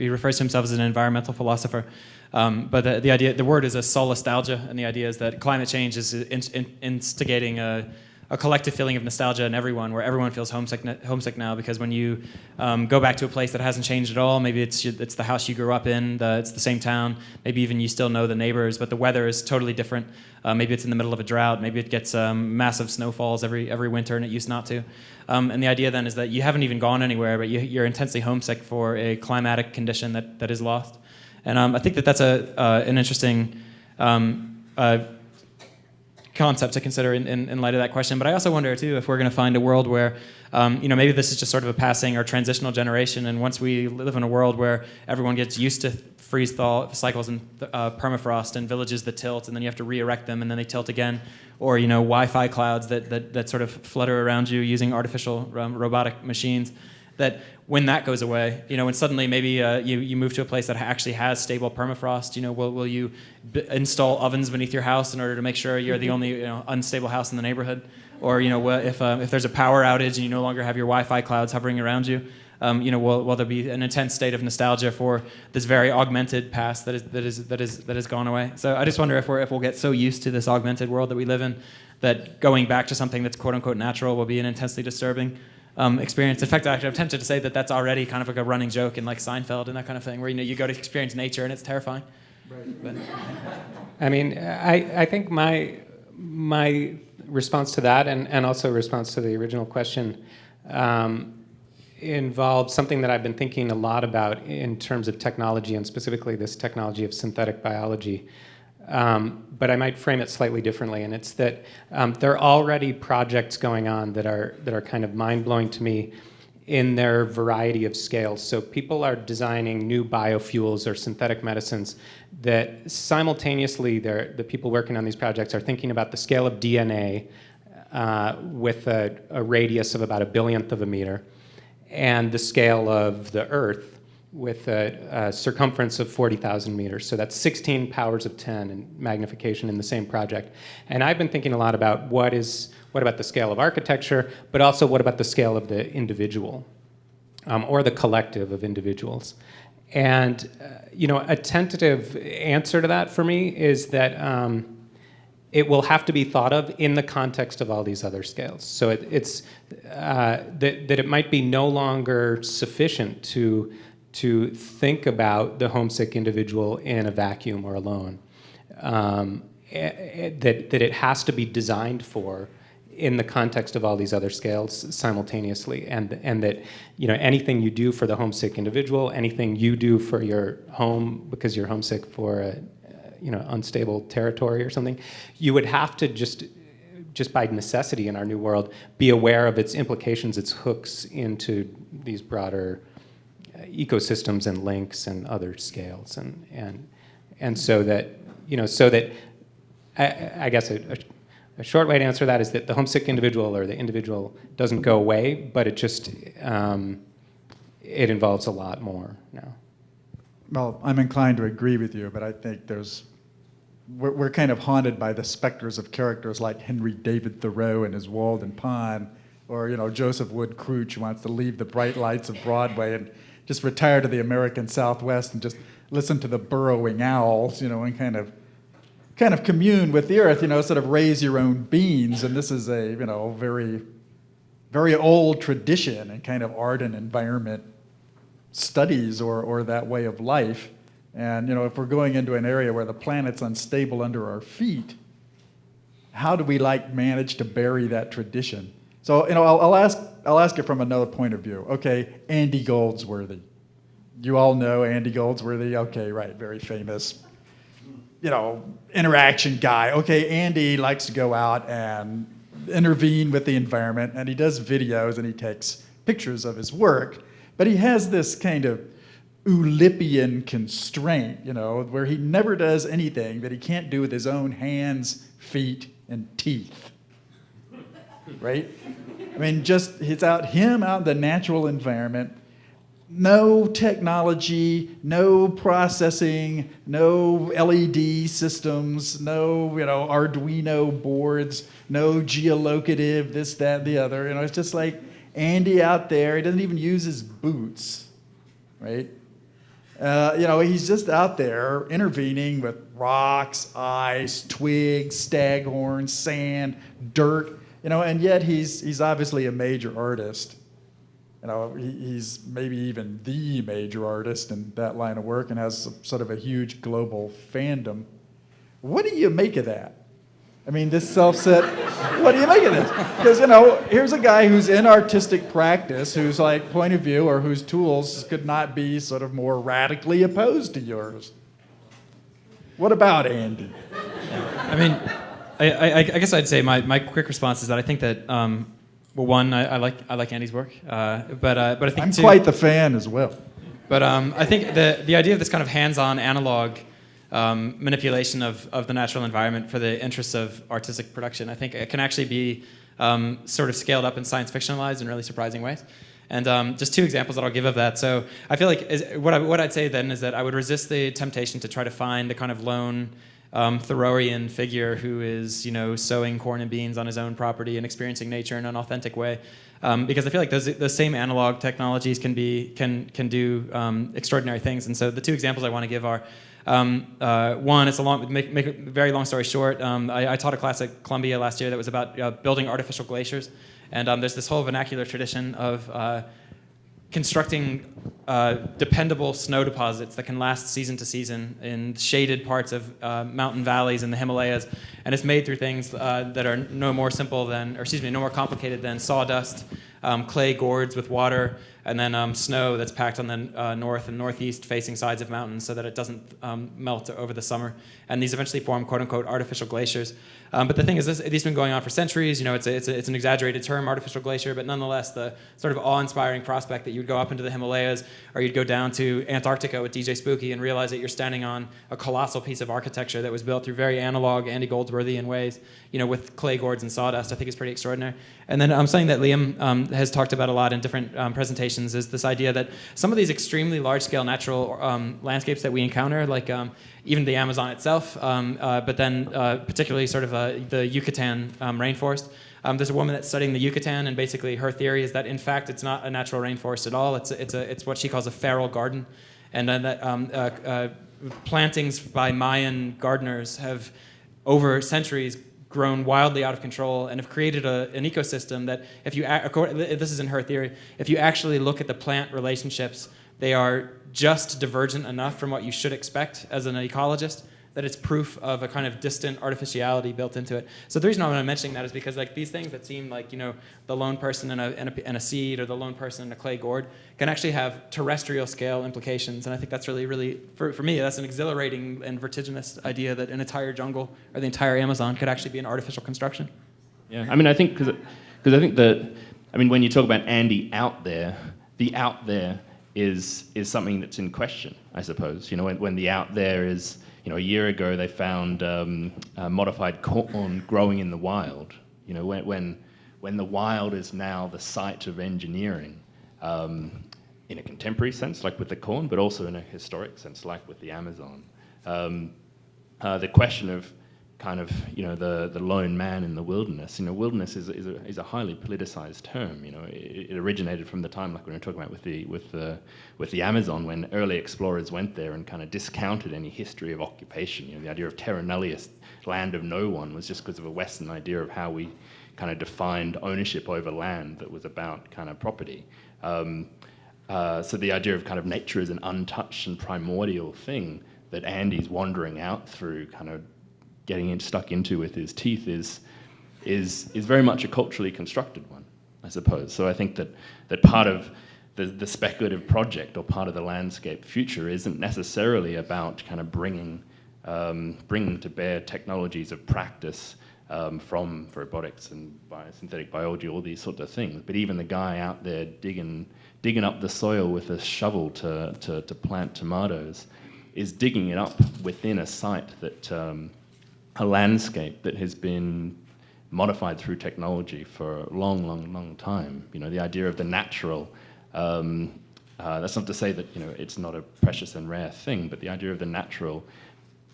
He refers to himself as an environmental philosopher. But the word is a solastalgia, and the idea is that climate change is instigating a collective feeling of nostalgia in everyone, where everyone feels homesick now, because when you go back to a place that hasn't changed at all, maybe it's the house you grew up in, it's the same town, maybe even you still know the neighbors, but the weather is totally different. Maybe it's in the middle of a drought, maybe it gets massive snowfalls every winter and it used not to. And the idea then is that you haven't even gone anywhere, but you're intensely homesick for a climatic condition that is lost. And I think that's an interesting concept to consider in light of that question. But I also wonder too if we're going to find a world where maybe this is just sort of a passing or transitional generation, and once we live in a world where everyone gets used to freeze-thaw cycles and permafrost and villages that tilt, and then you have to re-erect them and then they tilt again, or Wi-Fi clouds that sort of flutter around you using artificial robotic machines, that when that goes away, when suddenly maybe you move to a place that actually has stable permafrost, will you install ovens beneath your house in order to make sure you're the only unstable house in the neighborhood? Or if there's a power outage and you no longer have your Wi-Fi clouds hovering around you, will there be an intense state of nostalgia for this very augmented past that has gone away? So I just wonder if we'll get so used to this augmented world that we live in that going back to something that's quote unquote natural will be an intensely disturbing experience. In fact, actually, I'm tempted to say that that's already kind of like a running joke in like Seinfeld and that kind of thing, where you go to experience nature and it's terrifying. Right. But. I mean, I think my response to that, and also response to the original question, involves something that I've been thinking a lot about in terms of technology, and specifically this technology of synthetic biology. But I might frame it slightly differently, and it's that there are already projects going on that are kind of mind-blowing to me in their variety of scales. So people are designing new biofuels or synthetic medicines that simultaneously the people working on these projects are thinking about the scale of DNA with a radius of about 1/1000th of a meter, and the scale of the Earth with a circumference of 40,000 meters. So that's 16 powers of 10 in magnification in the same project. And I've been thinking a lot about what about the scale of architecture, but also what about the scale of the individual, or the collective of individuals. And a tentative answer to that for me is that it will have to be thought of in the context of all these other scales. So it's that it might be no longer sufficient to think about the homesick individual in a vacuum or alone. That it has to be designed for in the context of all these other scales simultaneously, and that anything you do for the homesick individual, anything you do for your home because you're homesick for a unstable territory or something, you would have to just by necessity in our new world be aware of its implications, its hooks into these broader ecosystems and links and other scales, and so that I guess a short way to answer that is that the homesick individual or the individual doesn't go away, but it just it involves a lot more now. Well, I'm inclined to agree with you, but I think we're kind of haunted by the specters of characters like Henry David Thoreau and his Walden Pond, or Joseph Wood Crouch, who wants to leave the bright lights of Broadway and just retire to the American Southwest and just listen to the burrowing owls, and kind of commune with the earth, sort of raise your own beans. And this is a very, very old tradition in kind of art and environment studies or that way of life. And if we're going into an area where the planet's unstable under our feet, how do we manage to bury that tradition? So I'll ask you from another point of view. Okay, Andy Goldsworthy. You all know Andy Goldsworthy. Okay, right, very famous, interaction guy. Okay, Andy likes to go out and intervene with the environment, and he does videos and he takes pictures of his work. But he has this kind of Oulipian constraint, where he never does anything that he can't do with his own hands, feet, and teeth. Right? I mean, it's him out in the natural environment. No technology, no processing, no LED systems, no Arduino boards, no geolocative, this, that, the other. It's just like Andy out there. He doesn't even use his boots, right? He's just out there intervening with rocks, ice, twigs, staghorns, sand, dirt. And yet he's obviously a major artist. He's maybe even the major artist in that line of work and has sort of a huge global fandom. What do you make of that? I mean, this self-set, what do you make of this? Because, here's a guy who's in artistic practice, whose point of view or whose tools could not be sort of more radically opposed to yours. What about Andy? I mean, I guess I'd say my quick response is that I think that one, I like Andy's work, but I think I'm quite the fan as well. But I think the idea of this kind of hands-on analog manipulation of the natural environment for the interests of artistic production, I think it can actually be sort of scaled up and science fictionalized in really surprising ways. And just two examples that I'll give of that. So I feel like what I'd say then is that I would resist the temptation to try to find the kind of lone Thoreauian figure who is, sowing corn and beans on his own property and experiencing nature in an authentic way, because I feel like those same analog technologies can do extraordinary things. And so the two examples I want to give are one. It's make a very long story short. I taught a class at Columbia last year that was about building artificial glaciers, and there's this whole vernacular tradition of constructing dependable snow deposits that can last season to season in shaded parts of mountain valleys in the Himalayas, and it's made through things that are no more complicated than sawdust, clay gourds with water, and then snow that's packed on the north and northeast facing sides of mountains so that it doesn't melt over the summer. And these eventually form quote-unquote artificial glaciers. But the thing is, these have been going on for centuries. It's an exaggerated term, artificial glacier, but nonetheless, the sort of awe-inspiring prospect that you would go up into the Himalayas, or you'd go down to Antarctica with DJ Spooky and realize that you're standing on a colossal piece of architecture that was built through very analog, Andy Goldsworthian ways, with clay gourds and sawdust, I think is pretty extraordinary. And then something that Liam has talked about a lot in different presentations is this idea that some of these extremely large-scale natural landscapes that we encounter, like even the Amazon itself, but then particularly sort of the Yucatan rainforest. There's a woman that's studying the Yucatan, and basically her theory is that in fact it's not a natural rainforest at all. It's what she calls a feral garden, and then that plantings by Mayan gardeners have over centuries grown wildly out of control and have created an ecosystem that, this is in her theory, if you actually look at the plant relationships, they are just divergent enough from what you should expect as an ecologist that it's proof of a kind of distant artificiality built into it. So the reason I'm mentioning that is because these things that seem like the lone person in a seed or the lone person in a clay gourd can actually have terrestrial scale implications, and I think that's really for me that's an exhilarating and vertiginous idea that an entire jungle or the entire Amazon could actually be an artificial construction. Yeah, I mean, I think because I think that when you talk about Andy out there, the out there is something that's in question, I suppose. When the out there is, a year ago they found modified corn growing in the wild. When the wild is now the site of engineering, in a contemporary sense, like with the corn, but also in a historic sense, like with the Amazon. The question of kind of the lone man in the wilderness. Wilderness is a highly politicized term. It originated from the time, like when we were talking about with the Amazon, when early explorers went there and kind of discounted any history of occupation. The idea of terra nullius, land of no one, was just because of a Western idea of how we kind of defined ownership over land that was about kind of property. So the idea of kind of nature as an untouched and primordial thing that Andy's wandering out through, kind of getting stuck into with his teeth is very much a culturally constructed one, I suppose. So I think that part of the speculative project or part of the landscape future isn't necessarily about kind of bringing to bear technologies of practice from robotics and synthetic biology, all these sorts of things. But even the guy out there digging up the soil with a shovel to plant tomatoes is digging it up within a site that a landscape that has been modified through technology for a long time. The idea of the natural, that's not to say that it's not a precious and rare thing, but the idea of the natural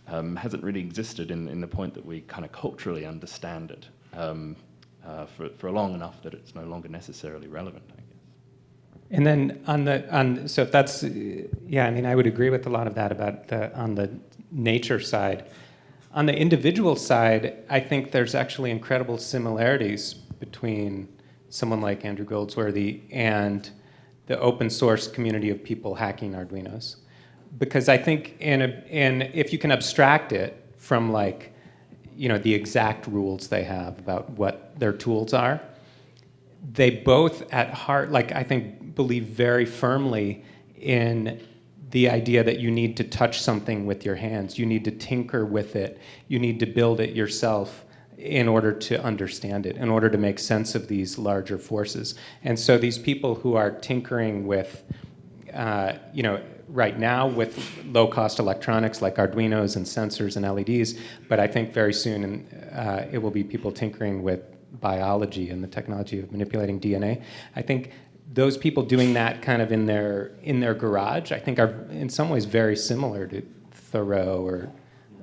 hasn't really existed in the point that we kind of culturally understand it for long enough that it's no longer necessarily relevant, I guess. And then so if that's, I would agree with a lot of that about on the nature side. On the individual side, I think there's actually incredible similarities between someone like Andrew Goldsworthy and the open source community of people hacking Arduinos. Because I think if you can abstract it from the exact rules they have about what their tools are, they both at heart, I think, believe very firmly in the idea that you need to touch something with your hands, you need to tinker with it, you need to build it yourself in order to understand it, in order to make sense of these larger forces. And so these people who are tinkering with, right now with low-cost electronics like Arduinos and sensors and LEDs, but I think very soon it will be people tinkering with biology and the technology of manipulating DNA. I think those people doing that kind of in their garage, I think, are in some ways very similar to Thoreau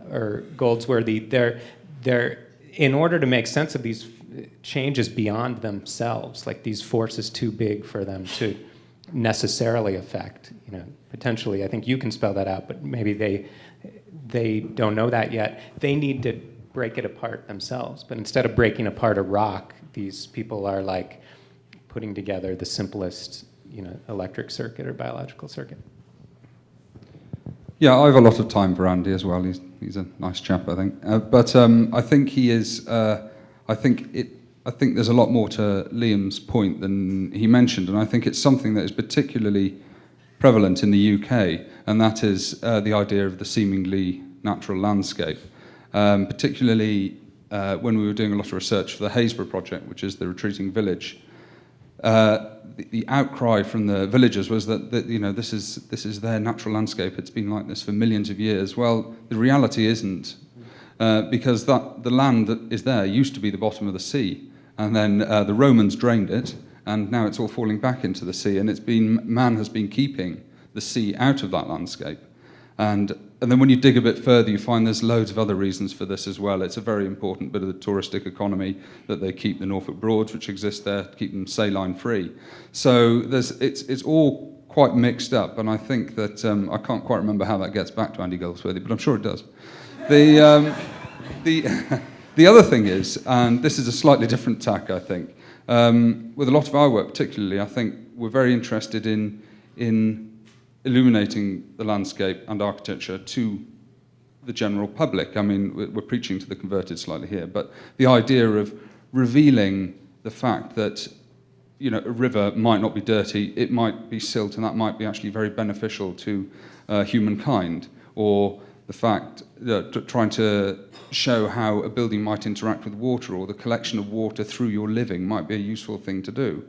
or Goldsworthy. They're in order to make sense of these changes beyond themselves, like these forces too big for them to necessarily affect. Potentially, I think you can spell that out, but maybe they don't know that yet. They need to break it apart themselves. But instead of breaking apart a rock, these people are like putting together the simplest, electric circuit or biological circuit. Yeah, I have a lot of time for Andy as well. He's a nice chap, I think. But I think he is. I think there's a lot more to Liam's point than he mentioned, and I think it's something that is particularly prevalent in the UK, and that is the idea of the seemingly natural landscape. Particularly when we were doing a lot of research for the Haysborough project, which is the retreating village. The outcry from the villagers was that this is their natural landscape. It's been like this for millions of years. Well, the reality isn't, because the land that is there used to be the bottom of the sea, and then the Romans drained it, and now it's all falling back into the sea. And man has been keeping the sea out of that landscape. And then when you dig a bit further, you find there's loads of other reasons for this as well. It's a very important bit of the touristic economy that they keep the Norfolk Broads, which exist there, to keep them saline free. So it's all quite mixed up, and I think that I can't quite remember how that gets back to Andy Goldsworthy, but I'm sure it does. The other thing is, and this is a slightly different tack, I think, with a lot of our work particularly, I think we're very interested in illuminating the landscape and architecture to the general public. I mean, we're preaching to the converted slightly here, but the idea of revealing the fact that a river might not be dirty, it might be silt, and that might be actually very beneficial to humankind, or the fact that trying to show how a building might interact with water, or the collection of water through your living might be a useful thing to do.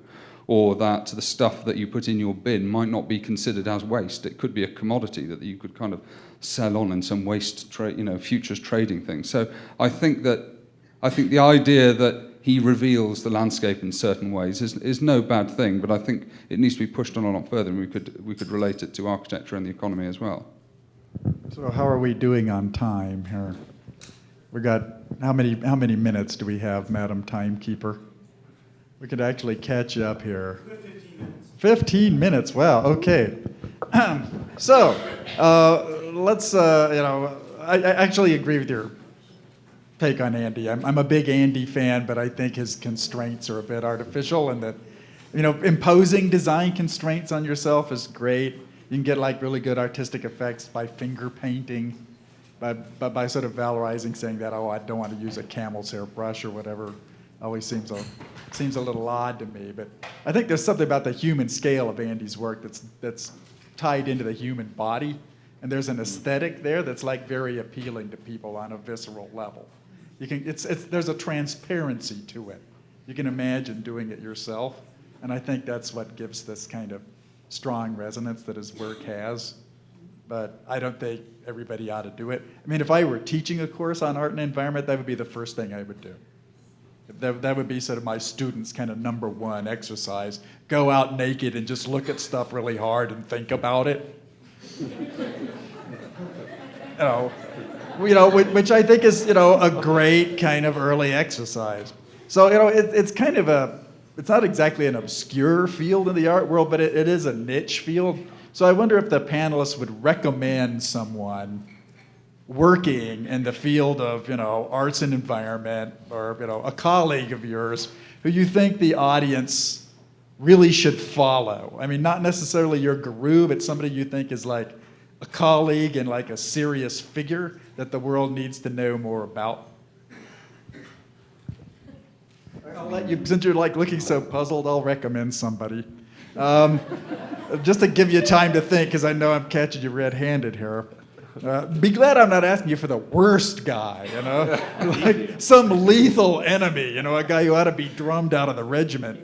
Or that the stuff that you put in your bin might not be considered as waste. It could be a commodity that you could kind of sell on in some waste trade, futures trading thing. So I think the idea that he reveals the landscape in certain ways is no bad thing, but I think it needs to be pushed on a lot further, and we could relate it to architecture and the economy as well. So how are we doing on time here? We got how many minutes do we have, Madam Timekeeper? We could actually catch up here. 15 minutes, wow, okay. So, let's, I actually agree with your take on Andy. I'm a big Andy fan, but I think his constraints are a bit artificial, and that, imposing design constraints on yourself is great. You can get like really good artistic effects by finger painting, but by sort of valorizing, saying that, I don't want to use a camel's hair brush or whatever, always seems a little odd to me. But I think there's something about the human scale of Andy's work that's tied into the human body, and there's an aesthetic there that's like very appealing to people on a visceral level. There's a transparency to it. You can imagine doing it yourself, and I think that's what gives this kind of strong resonance that his work has. But I don't think everybody ought to do it. I mean, if I were teaching a course on art and environment, that would be the first thing I would do. That would be sort of my students' kind of number one exercise. Go out naked and just look at stuff really hard and think about it. Which I think is, a great kind of early exercise. So, it's kind of it's not exactly an obscure field in the art world, but it is a niche field. So I wonder if the panelists would recommend someone working in the field of, arts and environment, or, a colleague of yours who you think the audience really should follow. I mean, not necessarily your guru, but somebody you think is like a colleague and like a serious figure that the world needs to know more about. I'll let you, since you're like looking so puzzled, I'll recommend somebody. Just to give you time to think, because I know I'm catching you red-handed here. Be glad I'm not asking you for the worst guy, like some lethal enemy, a guy who ought to be drummed out of the regiment.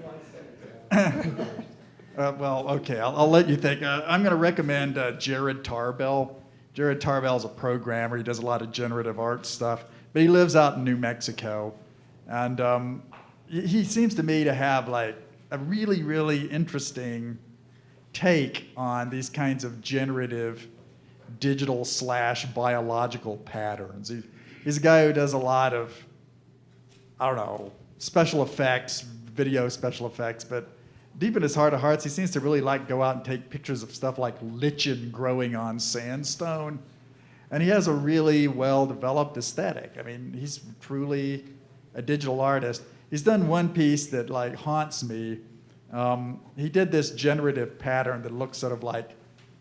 Well, okay, I'll let you think. I'm going to recommend Jared Tarbell. Jared Tarbell is a programmer. He does a lot of generative art stuff, but he lives out in New Mexico, and he seems to me to have like a really, really interesting take on these kinds of generative digital / biological patterns. He's a guy who does a lot of, I don't know, special effects, video special effects, but deep in his heart of hearts, he seems to really like go out and take pictures of stuff like lichen growing on sandstone. And he has a really well-developed aesthetic. I mean, he's truly a digital artist. He's done one piece that like haunts me. He did this generative pattern that looks sort of like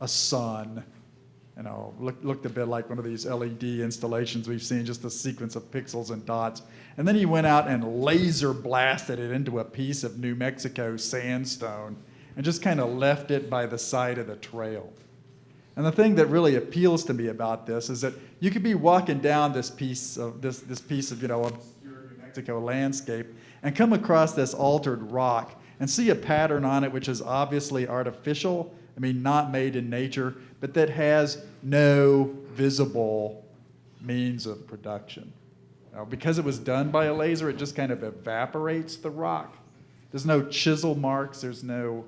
a sun. You know, looked a bit like one of these LED installations we've seen, just a sequence of pixels and dots. And then he went out and laser blasted it into a piece of New Mexico sandstone and just kind of left it by the side of the trail. And the thing that really appeals to me about this is that you could be walking down this piece of obscure New Mexico landscape and come across this altered rock and see a pattern on it which is obviously artificial, I mean, not made in nature, but that has no visible means of production. Because it was done by a laser, it just kind of evaporates the rock. There's no chisel marks, there's no,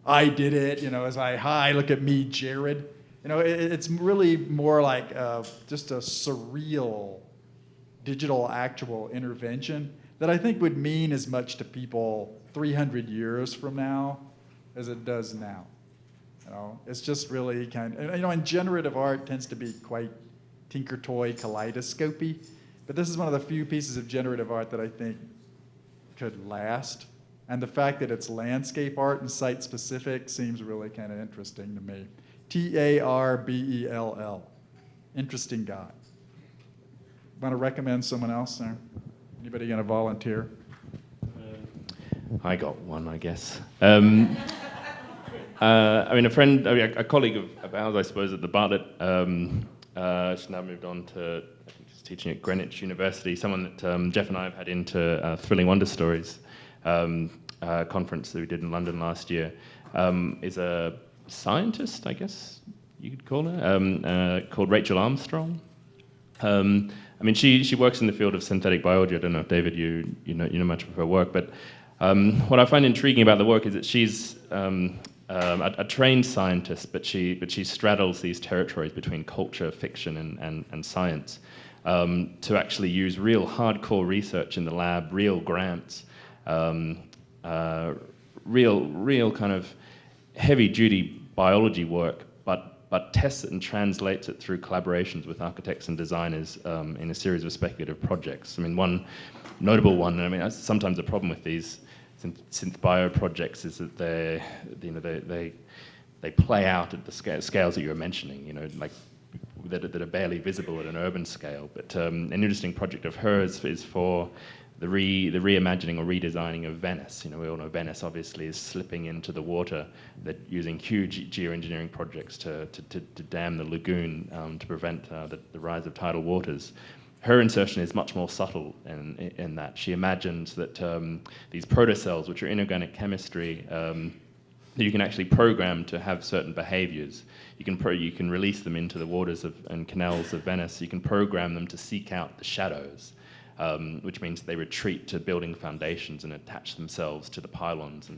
I did it, as hi, look at me, Jared. It's really more like just a surreal digital actual intervention that I think would mean as much to people 300 years from now as it does now. It's just really and generative art tends to be quite tinker toy kaleidoscopy, but this is one of the few pieces of generative art that I think could last. And the fact that it's landscape art and site specific seems really kind of interesting to me. Tarbell. Interesting guy. Want to recommend someone else there? Anybody going to volunteer? I got one, I guess. A colleague of ours, I suppose, at the Bartlett, she's now moved on to, I think she's teaching at Greenwich University, someone that Geoff and I have had into Thrilling Wonder Stories conference that we did in London last year, is a scientist, I guess you could call her, called Rachel Armstrong. She works in the field of synthetic biology. I don't know if, David, you know much of her work, but what I find intriguing about the work is that she's a trained scientist, but she straddles these territories between culture, fiction, and science to actually use real hardcore research in the lab, real grants, real kind of heavy-duty biology work, but tests it and translates it through collaborations with architects and designers in a series of speculative projects. One notable one, that's sometimes a problem with these synth bio projects is that they play out at the scales that you were mentioning, like that are barely visible at an urban scale. But an interesting project of hers is for the reimagining or redesigning of Venice. We all know Venice obviously is slipping into the water. They're using huge geoengineering projects to dam the lagoon to prevent the rise of tidal waters. Her insertion is much more subtle in that. She imagines that these protocells, which are inorganic chemistry, that you can actually program to have certain behaviors. You can release them into the waters and canals of Venice. You can program them to seek out the shadows, which means they retreat to building foundations and attach themselves to the pylons